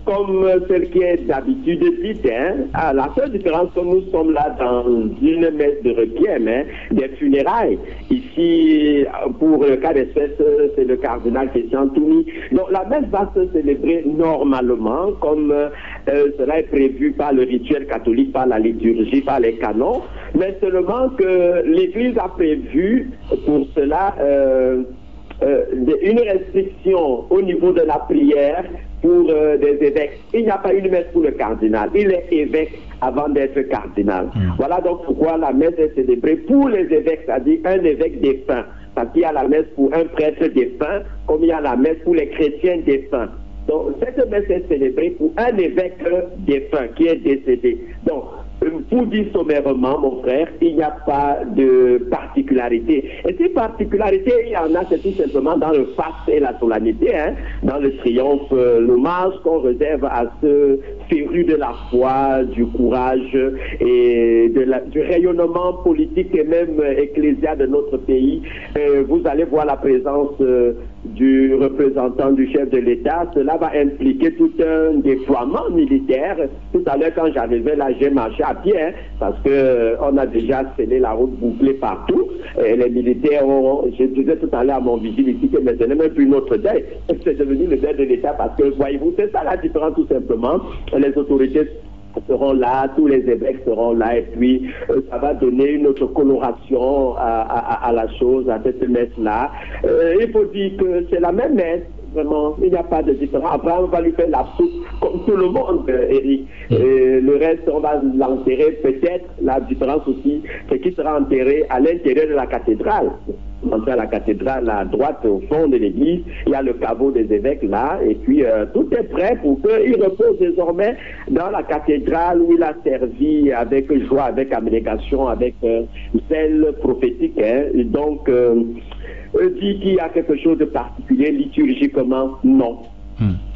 comme celle qui est d'habitude dite. Hein. La seule différence, que nous sommes là dans une messe de requiem, des funérailles. Ici, pour le cas d'espèce, c'est le cardinal Christian Toumi. Donc la messe va se célébrer normalement, comme cela est prévu par le rituel catholique, par la liturgie, par les canons, mais seulement que l'Église a prévu pour cela une restriction au niveau de la prière pour des évêques. Il n'y a pas une messe pour le cardinal. Il est évêque avant d'être cardinal. Voilà donc pourquoi la messe est célébrée pour les évêques, c'est-à-dire un évêque défunt. Parce qu'il y a la messe pour un prêtre défunt, comme il y a la messe pour les chrétiens défunts. Donc cette messe est célébrée pour un évêque défunt qui est décédé. Donc, pour dire sommairement, mon frère, il n'y a pas de particularité. Et ces particularités, il y en a, c'est tout simplement dans le faste et la solennité, dans le triomphe, l'hommage qu'on réserve à ce féru de la foi, du courage et du rayonnement politique et même ecclésial de notre pays. Vous allez voir la présence du représentant du chef de l'État. Cela va impliquer tout un déploiement militaire. Tout à l'heure, quand j'arrivais là, j'ai marché à pied, parce que on a déjà scellé la route bouclée partout. Et les militaires je disais tout à l'heure à mon vigile ici que ce n'est même plus notre deuil, c'est devenu le deuil de l'État, parce que, voyez-vous, c'est ça la différence tout simplement. Les autorités seront là, tous les évêques seront là, et puis ça va donner une autre coloration à la chose, à cette messe-là. Il faut dire que c'est la même messe. Vraiment, il n'y a pas de différence. Après, on va lui faire la soupe comme tout le monde, Eric. Le reste, on va l'enterrer peut-être. La différence aussi, c'est qu'il sera enterré à l'intérieur de la cathédrale. Entrer à la cathédrale à droite, au fond de l'église, il y a le caveau des évêques là, et puis tout est prêt pour qu'il repose désormais dans la cathédrale où il a servi avec joie, avec abnégation, avec zèle prophétique. Et donc, dit qu'il y a quelque chose de particulier liturgiquement, non.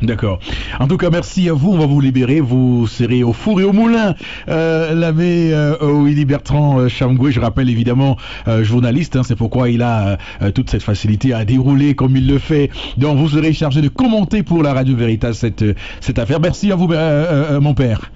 D'accord. En tout cas, merci à vous. On va vous libérer. Vous serez au four et au moulin. L'abbé Willy Bertrand Chamgoué, je rappelle évidemment journaliste. C'est pourquoi il a toute cette facilité à dérouler comme il le fait. Donc, vous serez chargé de commenter pour la Radio Veritas cette affaire. Merci à vous, mon père.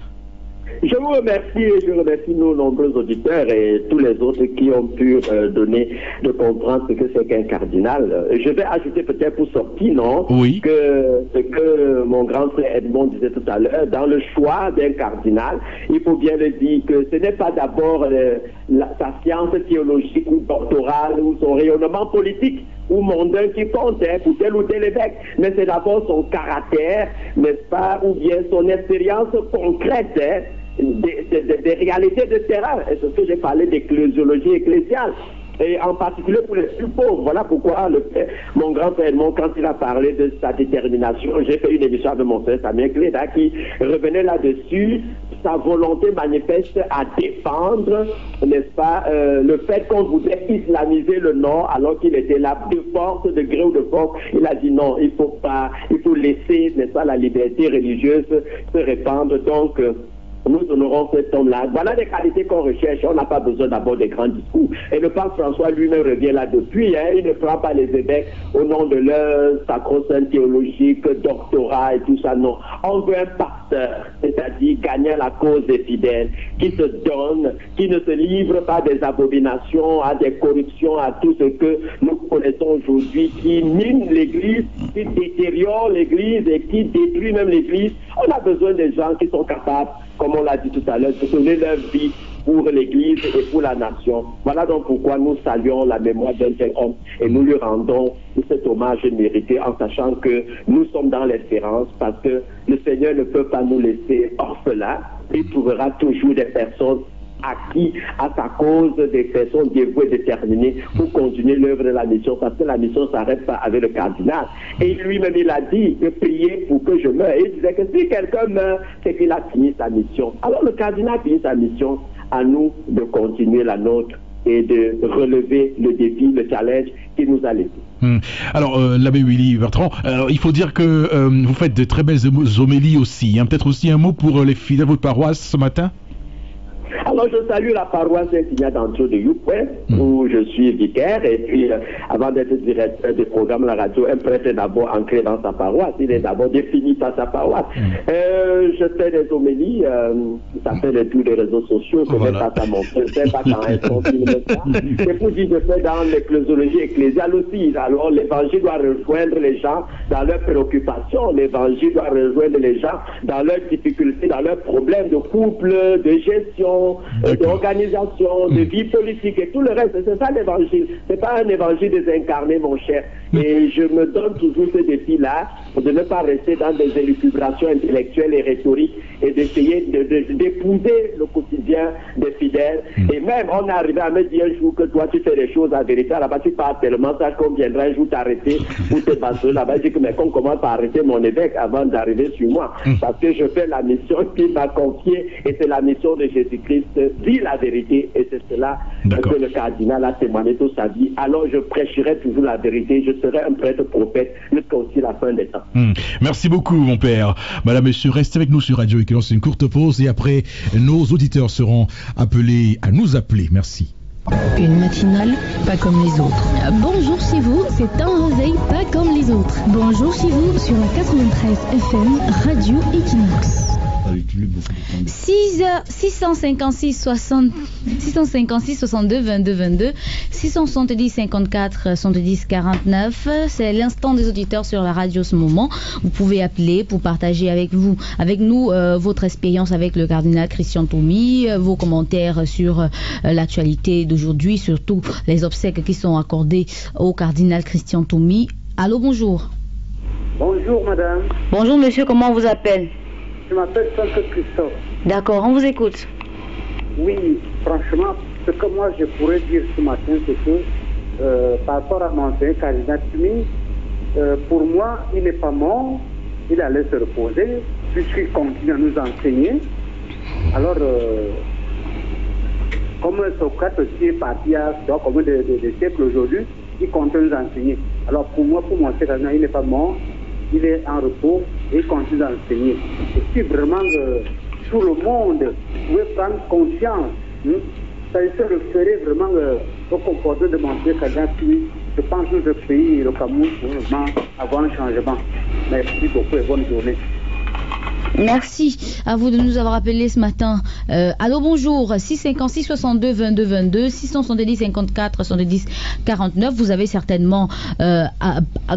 Je vous remercie et je remercie nos nombreux auditeurs et tous les autres qui ont pu donner de comprendre ce que c'est qu'un cardinal. Je vais ajouter peut-être pour sortir, non?
Oui.
Que ce que mon grand frère Edmond disait tout à l'heure, dans le choix d'un cardinal, il faut bien le dire que ce n'est pas d'abord sa science théologique ou doctorale ou son rayonnement politique ou mondain qui compte pour tel ou tel évêque, mais c'est d'abord son caractère, n'est-ce pas, ou bien son expérience concrète, des réalités de terrain. Et c'est ce que j'ai parlé d'ecclésiologie ecclésiale. et en particulier pour les plus pauvres. Voilà pourquoi mon grand-père Edmond, quand il a parlé de sa détermination, j'ai fait une émission avec mon frère Samien Cléda qui revenait là-dessus, sa volonté manifeste à défendre, n'est-ce pas, le fait qu'on voudrait islamiser le Nord alors qu'il était là de force, de gré ou de force. Il a dit non, il faut laisser, n'est-ce pas, la liberté religieuse se répandre. Donc, nous honorons cet homme-là. Voilà des qualités qu'on recherche. On n'a pas besoin d'abord des grands discours. Et le pape François lui-même revient là depuis. Il ne prend pas les évêques au nom de leur sacro-saint théologique, doctorat et tout ça. Non. On veut un pasteur, c'est-à-dire gagner la cause des fidèles, qui se donne, qui ne se livre pas des abominations, à des corruptions, à tout ce que nous connaissons aujourd'hui, qui mine l'Église, qui détériore l'Église et qui détruit même l'Église. On a besoin des gens qui sont capables, comme on l'a dit tout à l'heure, de donner leur vie pour l'Église et pour la nation. Voilà donc pourquoi nous saluons la mémoire d'un tel homme et nous lui rendons cet hommage mérité en sachant que nous sommes dans l'espérance parce que le Seigneur ne peut pas nous laisser orphelins. Il trouvera toujours des personnes acquis à sa cause, des personnes dévouées, déterminées pour continuer l'œuvre de la mission, parce que la mission ne s'arrête pas avec le cardinal. Et lui-même, il a dit de prier pour que je meure. Et il disait que si quelqu'un meurt, c'est qu'il a fini sa mission. Alors le cardinal finit sa mission, à nous de continuer la nôtre et de relever le défi, le challenge qui nous a laissé.
Alors, l'abbé Willy Bertrand, il faut dire que vous faites de très belles homélies aussi. Peut-être aussi un mot pour les fidèles de votre paroisse ce matin?
Alors, je salue la paroisse Saint-Ignace d'Antio de Youpoué, où je suis vicaire, et puis, avant d'être directeur du programme de la radio, un prêtre est d'abord ancré dans sa paroisse, il est d'abord défini par sa paroisse. Je fais des homélies, ça fait le tour des réseaux sociaux, je ne pas ça mon frère, je ne sais pas quand elles sont c'est pour dire que je fais dans l'ecclésiologie ecclésiale aussi. Alors, l'évangile doit rejoindre les gens dans leurs préoccupations, l'évangile doit rejoindre les gens dans leurs difficultés, dans leurs problèmes de couple, de gestion, d'organisation, de vie politique et tout le reste. C'est ça l'évangile. C'est pas un évangile désincarné, mon cher. Et je me donne toujours ce défi-là de ne pas rester dans des élucubrations intellectuelles et rhétoriques et d'essayer d'épouser le quotidien des fidèles. Et même, on est arrivé à me dire un jour que toi, tu fais des choses à vérité. Là-bas, tu parles tellement, ça qu'on viendra un jour t'arrêter ou te battre. Là-bas, je dis que mais qu'on commence par arrêter mon évêque avant d'arriver sur moi. Parce que je fais la mission qu'il m'a confiée et c'est la mission de Jésus-Christ. Dit la vérité et c'est cela que le cardinal a témoigné toute sa vie. Alors je prêcherai toujours la vérité, je serai un prêtre prophète jusqu'à la fin des temps.
Merci beaucoup mon père. Madame, monsieur, restez avec nous sur Radio Équilibre, c'est une courte pause et après nos auditeurs seront appelés à nous appeler. Merci.
Une matinale pas comme les autres.
Bonjour chez vous, c'est un réveil pas comme les autres. Bonjour chez vous sur la 93 FM Radio Equinox. 656 62 22 22 670 54 70 49. C'est l'instant des auditeurs sur la radio ce moment. Vous pouvez appeler pour partager avec nous votre expérience avec le cardinal Christian Toumi, vos commentaires sur l'actualité d'aujourd'hui, surtout les obsèques qui sont accordées au cardinal Christian Toumi. Allô, bonjour.
Bonjour madame.
Bonjour monsieur, comment on vous appelle?
Je m'appelle Franck Christophe.
D'accord, on vous écoute.
Oui, franchement, ce que moi je pourrais dire ce matin, c'est que par rapport à mon frère cardinal Toumi, pour moi, il n'est pas mort, il allait se reposer, puisqu'il continue à nous enseigner. Alors, comme Socrate aussi est parti il y a comme des siècles aujourd'hui, il continue à nous enseigner. Alors pour moi, pour mon frère cardinal, il n'est pas mort. Il est en repos et il continue d'enseigner. Et si vraiment tout le monde pouvait prendre conscience, ça se référer vraiment au comportement de mon frère cardinal, je pense que le pays et le Cameroun pour vraiment avoir un changement. Merci beaucoup et bonne journée.
Merci à vous de nous avoir appelé ce matin. Allô, bonjour. 656 62 22 22 670 54 70 49. Vous avez certainement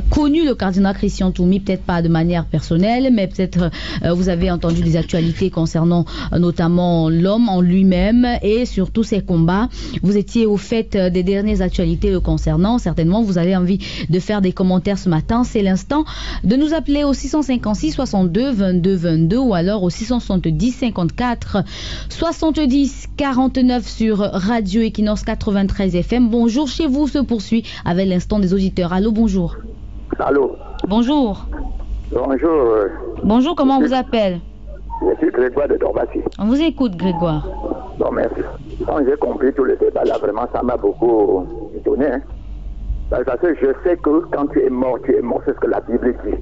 connu le cardinal Christian Toumi, peut-être pas de manière personnelle, mais peut-être vous avez entendu des actualités concernant notamment l'homme en lui-même et surtout ses combats. Vous étiez au fait des dernières actualités le concernant. Certainement, vous avez envie de faire des commentaires ce matin. C'est l'instant de nous appeler au 656 62 22 22. 32 ou alors au 670 54 70 49 sur Radio Equinox 93 FM. Bonjour chez vous se poursuit avec l'instant des auditeurs. Allô, bonjour.
Allô.
Bonjour.
Bonjour.
Bonjour, comment on vous appelle?
Je suis Grégoire de Dorbassi.
On vous écoute, Grégoire.
Bon, merci. Quand j'ai compris tout le débat là, vraiment, ça m'a beaucoup étonné. Hein. Parce que je sais que quand tu es mort, c'est ce que la Bible dit.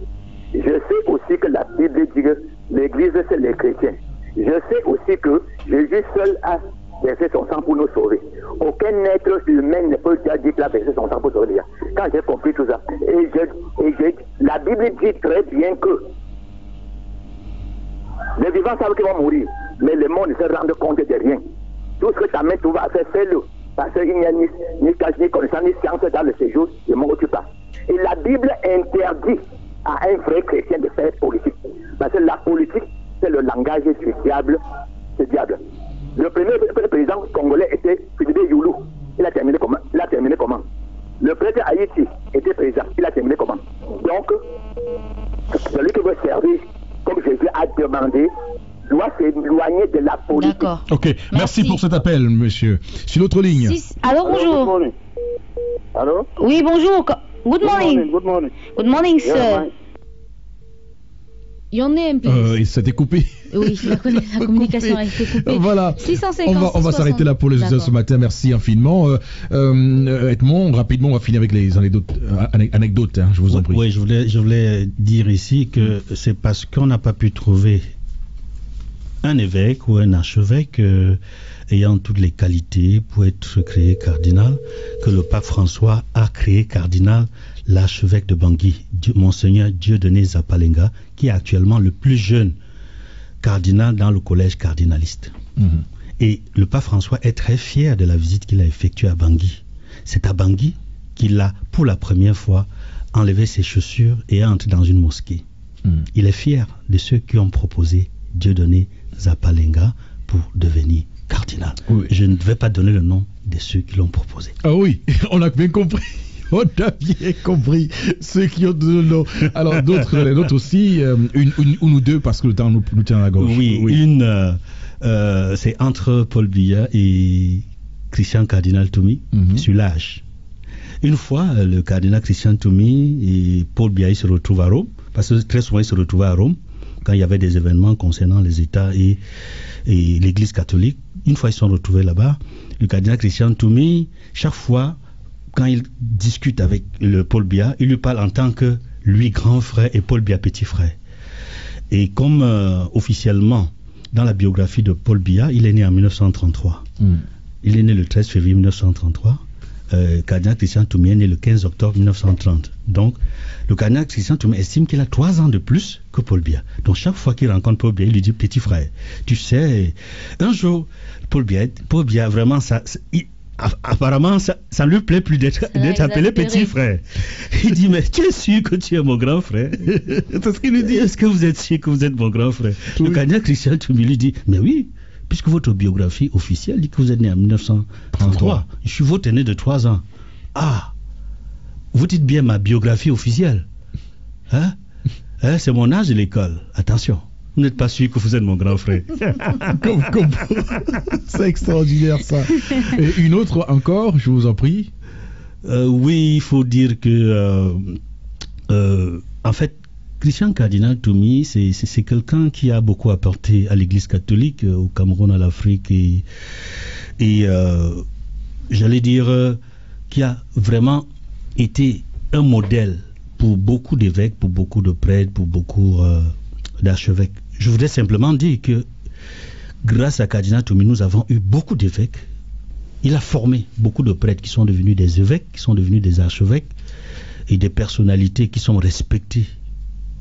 Je sais aussi que la Bible dit que l'Église, c'est les chrétiens. Je sais aussi que Jésus seul a versé son sang pour nous sauver. Aucun être humain ne peut dire qu'il a versé son sang pour sauver. Quand j'ai compris tout ça, la Bible dit très bien que les vivants savent qu'ils vont mourir, mais le monde ne se rend compte de rien. Tout ce que ta main trouve à faire, fais-le. Parce qu'il n'y a ni cache, ni connaissance, ni science dans le séjour du monde où tu passes. Et la Bible interdit à un vrai chrétien de faire politique. Parce que la politique, c'est le langage du diable. C'est diable. Le premier président congolais était Philippe Youlou. Il a terminé comment? Le président Haïti était président. Il a terminé comment? Donc, celui qui veut servir, comme Jésus a demandé, doit s'éloigner de la politique.
D'accord.
Ok, merci pour cet appel, monsieur. Sur l'autre ligne.
Allô, bonjour.
Allô?
Oui, bonjour. Good morning.
Good morning.
Good morning, sir. Your name, please.
Ça t'est coupé.
Oui, la communication a été coupée.
Voilà.
650,
on va s'arrêter là pour les auditions ce matin. Merci infiniment. Edmond, rapidement, on va finir avec les anecdotes. Hein, je vous en prie.
Oui, je voulais dire ici que c'est parce qu'on n'a pas pu trouver un évêque ou un archevêque ayant toutes les qualités pour être créé cardinal que le pape François a créé cardinal l'archevêque de Bangui, Monseigneur Dieudonné Zapalenga, qui est actuellement le plus jeune cardinal dans le collège cardinaliste. Et le pape François est très fier de la visite qu'il a effectuée à Bangui. C'est à Bangui qu'il a, pour la première fois, enlevé ses chaussures et entre dans une mosquée. Il est fier de ceux qui ont proposé Dieudonné Zapalenga pour devenir cardinal.
Oui.
Je ne vais pas donner le nom de ceux qui l'ont proposé.
Ah oui, on a bien compris. On a bien compris ceux qui ont donné le nom. Alors d'autres aussi, une ou deux parce que le temps nous tient à la gauche.
Oui. Une, c'est entre Paul Biya et Christian Cardinal Toumi sur l'âge. Une fois, le cardinal Christian Toumi et Paul Biya se retrouvent à Rome, parce que très souvent ils se retrouvaient à Rome quand il y avait des événements concernant les États et l'Église catholique. Une fois ils se sont retrouvés là-bas, le cardinal Christian Toumi, chaque fois, quand il discute avec le Paul Biya, il lui parle en tant que lui grand frère et Paul Biya petit frère. Et comme officiellement, dans la biographie de Paul Biya, il est né en 1933. Il est né le 13 février 1933. Cardinal Christian Toumi est né le 15 octobre 1930. Donc, le cardinal Christian Toumi estime qu'il a 3 ans de plus que Paul Biya. Donc, chaque fois qu'il rencontre Paul Biya, il lui dit petit frère. Tu sais, un jour, Paul Biya vraiment, apparemment, ça ne lui plaît plus d'être appelé petit frère. Il dit, mais tu es sûr que tu es mon grand frère? C'est ce qu'il lui dit. Est-ce que vous êtes sûr que vous êtes mon grand frère? Oui. Le cardinal Christian Toumi lui dit, mais oui, puisque votre biographie officielle dit que vous êtes né en 1933. Je suis votre aîné de 3 ans. Ah, vous dites bien ma biographie officielle. Hein? C'est mon âge de l'école. Attention. Vous n'êtes pas sûr que vous êtes mon grand frère.
C'est extraordinaire ça. Et une autre encore, je vous en prie.
Oui, il faut dire que en fait, Christian Cardinal Toumi, c'est quelqu'un qui a beaucoup apporté à l'Église catholique, au Cameroun, à l'Afrique et j'allais dire qui a vraiment été un modèle pour beaucoup d'évêques, pour beaucoup de prêtres, pour beaucoup d'archevêques. Je voudrais simplement dire que grâce à Cardinal Toumi, nous avons eu beaucoup d'évêques. Il a formé beaucoup de prêtres qui sont devenus des évêques, qui sont devenus des archevêques et des personnalités qui sont respectées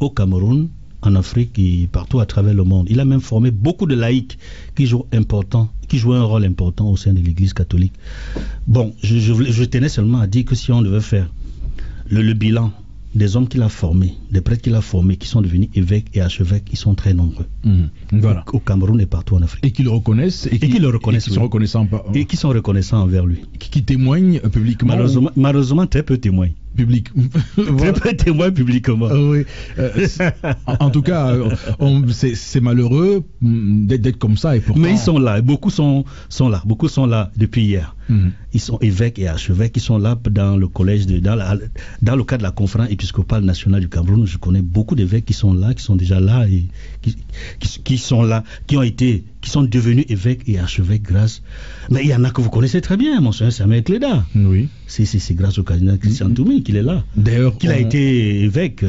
au Cameroun, en Afrique et partout à travers le monde. Il a même formé beaucoup de laïcs qui jouent un rôle important au sein de l'Église catholique. Bon, je tenais seulement à dire que si on devait faire le bilan des hommes qu'il a formés, des prêtres qu'il a formés, qui sont devenus évêques et archevêques, ils sont très nombreux.
Voilà.
Au Cameroun et partout en Afrique.
Et qui le reconnaissent.
Et qui le reconnaissent.
Et qui sont reconnaissants
envers lui.
Qui témoignent publiquement.
Malheureusement, très peu témoignent.
public.
Très témoin publiquement.
Oui. En tout cas, c'est malheureux d'être comme ça. Et pourtant...
Mais ils sont là, beaucoup sont là. Beaucoup sont là depuis hier. Ils sont évêques et archevêques, ils sont là dans le collège, dans le cadre de la conférence épiscopale nationale du Cameroun. Je connais beaucoup d'évêques qui sont là, qui sont déjà là et qui sont là, qui sont devenus évêques et archevêques grâce. Mais il y en a que vous connaissez très bien, Monseigneur Samuel Cléda.
Oui.
C'est grâce au cardinal Christian Toumi qu'il est là.
D'ailleurs,
qu'il a été évêque,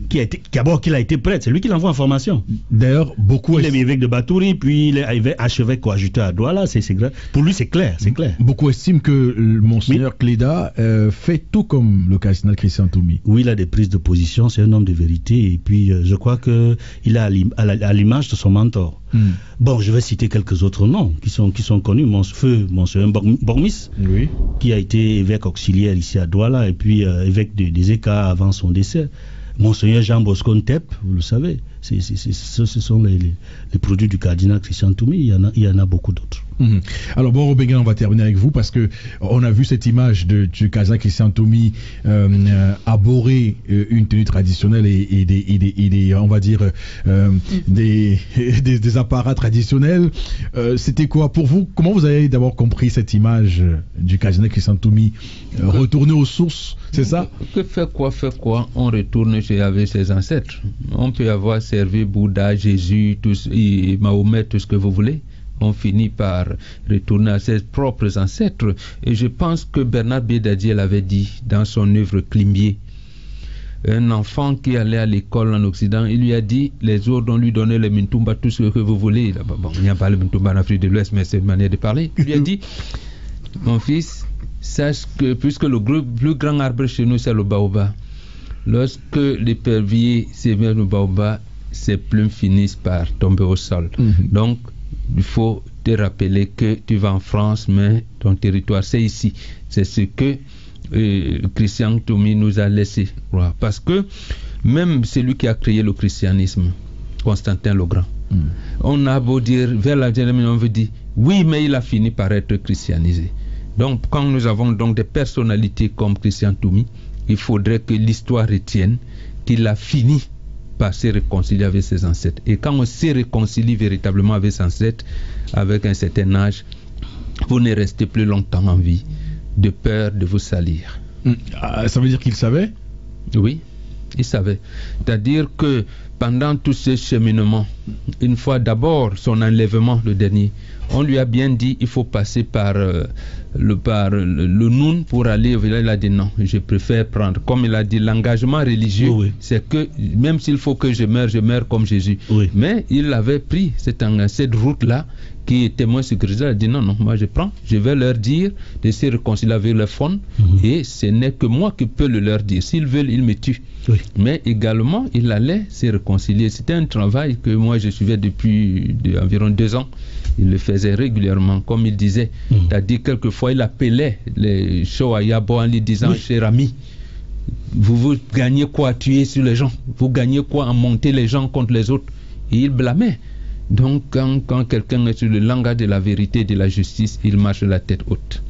qu'il a été prêtre, c'est lui qui l'envoie en formation.
D'ailleurs, il
est évêque de Batouri, puis il est archevêque coadjuteur à Douala. Pour lui, c'est clair, c'est clair.
Beaucoup estiment que Monseigneur Cléda fait tout comme le cardinal Christian Toumi.
Oui, il a des prises de position, c'est un homme de vérité, et puis je crois que il a à l'image de son mentor. Bon, je vais citer quelques autres noms qui sont connus. Monseigneur Bormis, oui, qui a été évêque auxiliaire ici à Douala, et puis évêque des Écarts avant son décès. Monseigneur Jean Bosco Ntep, vous le savez, ce sont les produits du cardinal Christian Toumi. Il y en a beaucoup d'autres.
Alors bon, Robéguin, on va terminer avec vous parce que on a vu cette image du cardinal Christian Toumi arborer une tenue traditionnelle et des on va dire des apparats traditionnels. C'était quoi pour vous? Comment vous avez d'abord compris cette image du cardinal Christian Toumi retourner aux sources? C'est ça?
Que fait quoi? On retourne avec ses ancêtres. On peut avoir servi Bouddha, Jésus, et Mahomet, tout ce que vous voulez. On finit par retourner à ses propres ancêtres. Et je pense que Bernard Bédadier l'avait dit dans son œuvre Climbier. Un enfant qui allait à l'école en Occident, il lui a dit, les autres, on lui donnait le Mintumba, tout ce que vous voulez. Bon, il n'y a pas le Mintumba en Afrique de l'Ouest, mais c'est une manière de parler. Il lui a dit, mon fils, sache que puisque le plus grand arbre chez nous, c'est le baobab, lorsque l'épervier s'éveille le baobab, ses plumes finissent par tomber au sol. Donc, il faut te rappeler que tu vas en France, mais ton territoire, c'est ici. C'est ce que Christian Toumi nous a laissé. Parce que même celui qui a créé le christianisme, Constantin le Grand, on a beau dire, vers la Jérémie, on veut dire, oui, mais il a fini par être christianisé. Donc, quand nous avons donc des personnalités comme Christian Toumi, il faudrait que l'histoire retienne qu'il a fini par se réconcilier avec ses ancêtres. Et quand on se réconcilie véritablement avec ses ancêtres, avec un certain âge, vous ne restez plus longtemps en vie, de peur de vous salir.
Ça veut dire qu'il savait?
Oui, il savait. C'est-à-dire que pendant tout ce cheminement, une fois d'abord son enlèvement, le dernier, on lui a bien dit il faut passer par le Noun pour aller au village. Il a dit non, je préfère prendre. Comme il a dit, l'engagement religieux, c'est que même s'il faut que je meure comme Jésus. Mais il avait pris cette route-là qui était moins sécurisée. Il a dit non, moi je prends, je vais leur dire de se réconcilier avec leur faune et ce n'est que moi qui peux le leur dire. S'ils veulent, ils me tuent. Mais également, il allait se réconcilier. C'était un travail que moi je suivais depuis environ 2 ans. Il le faisait régulièrement, comme il disait. C'est-à-dire, quelquefois, il appelait les Shoayabo en lui disant, cher ami, vous gagnez quoi à tuer sur les gens? Vous gagnez quoi à monter les gens contre les autres? Et il blâmait. Donc, quand quelqu'un est sur le langage de la vérité et de la justice, il marche la tête haute.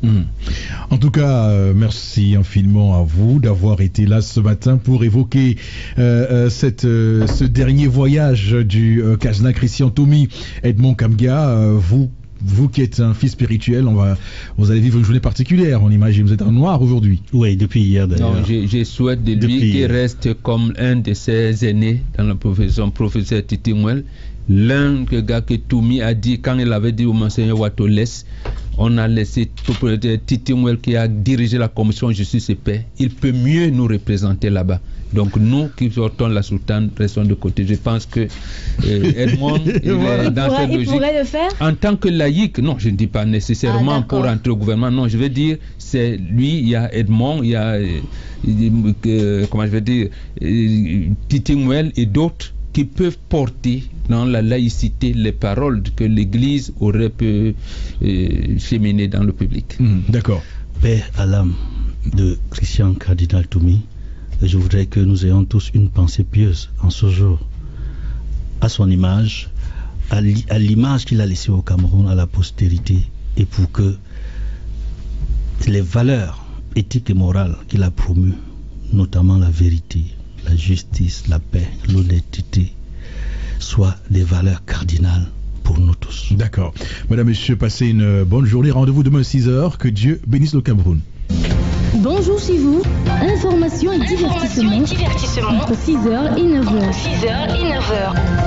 En tout cas, merci infiniment à vous d'avoir été là ce matin pour évoquer ce dernier voyage du cardinal Christian Toumi. Edmond Kamga, vous qui êtes un fils spirituel, vous allez vivre une journée particulière, on imagine. Vous êtes en noir aujourd'hui.
Oui, depuis hier d'ailleurs.
Non, je souhaite de lui qu'il reste comme un de ses aînés dans la profession, professeur Titi Mouel. L'un que gars que Toumi a dit, quand il avait dit au Monseigneur Watoles, on a laissé Titi Mouel qui a dirigé la commission justice et paix. Il peut mieux nous représenter là-bas. Donc nous qui sortons la soutane, restons de côté. Je pense que Edmond,
il pourrait le faire
en tant que laïc. Non, je ne dis pas nécessairement pour entrer au gouvernement. Non, je veux dire, c'est lui, il y a Edmond, il y a comment je veux dire, Titi Mouel et d'autres qui peuvent porter dans la laïcité les paroles que l'Église aurait pu cheminer dans le public.
D'accord.
Paix à l'âme de Christian Cardinal Toumi. Je voudrais que nous ayons tous une pensée pieuse en ce jour, à son image, à l'image qu'il a laissée au Cameroun, à la postérité, et pour que les valeurs éthiques et morales qu'il a promues notamment la vérité, la justice, la paix, l'honnêteté, soient des valeurs cardinales pour nous tous.
D'accord. Madame, Monsieur, passez une bonne journée. Rendez-vous demain à 6h. Que Dieu bénisse le Cameroun.
Bonjour chez vous. Information et divertissement. Entre 6h et 9h.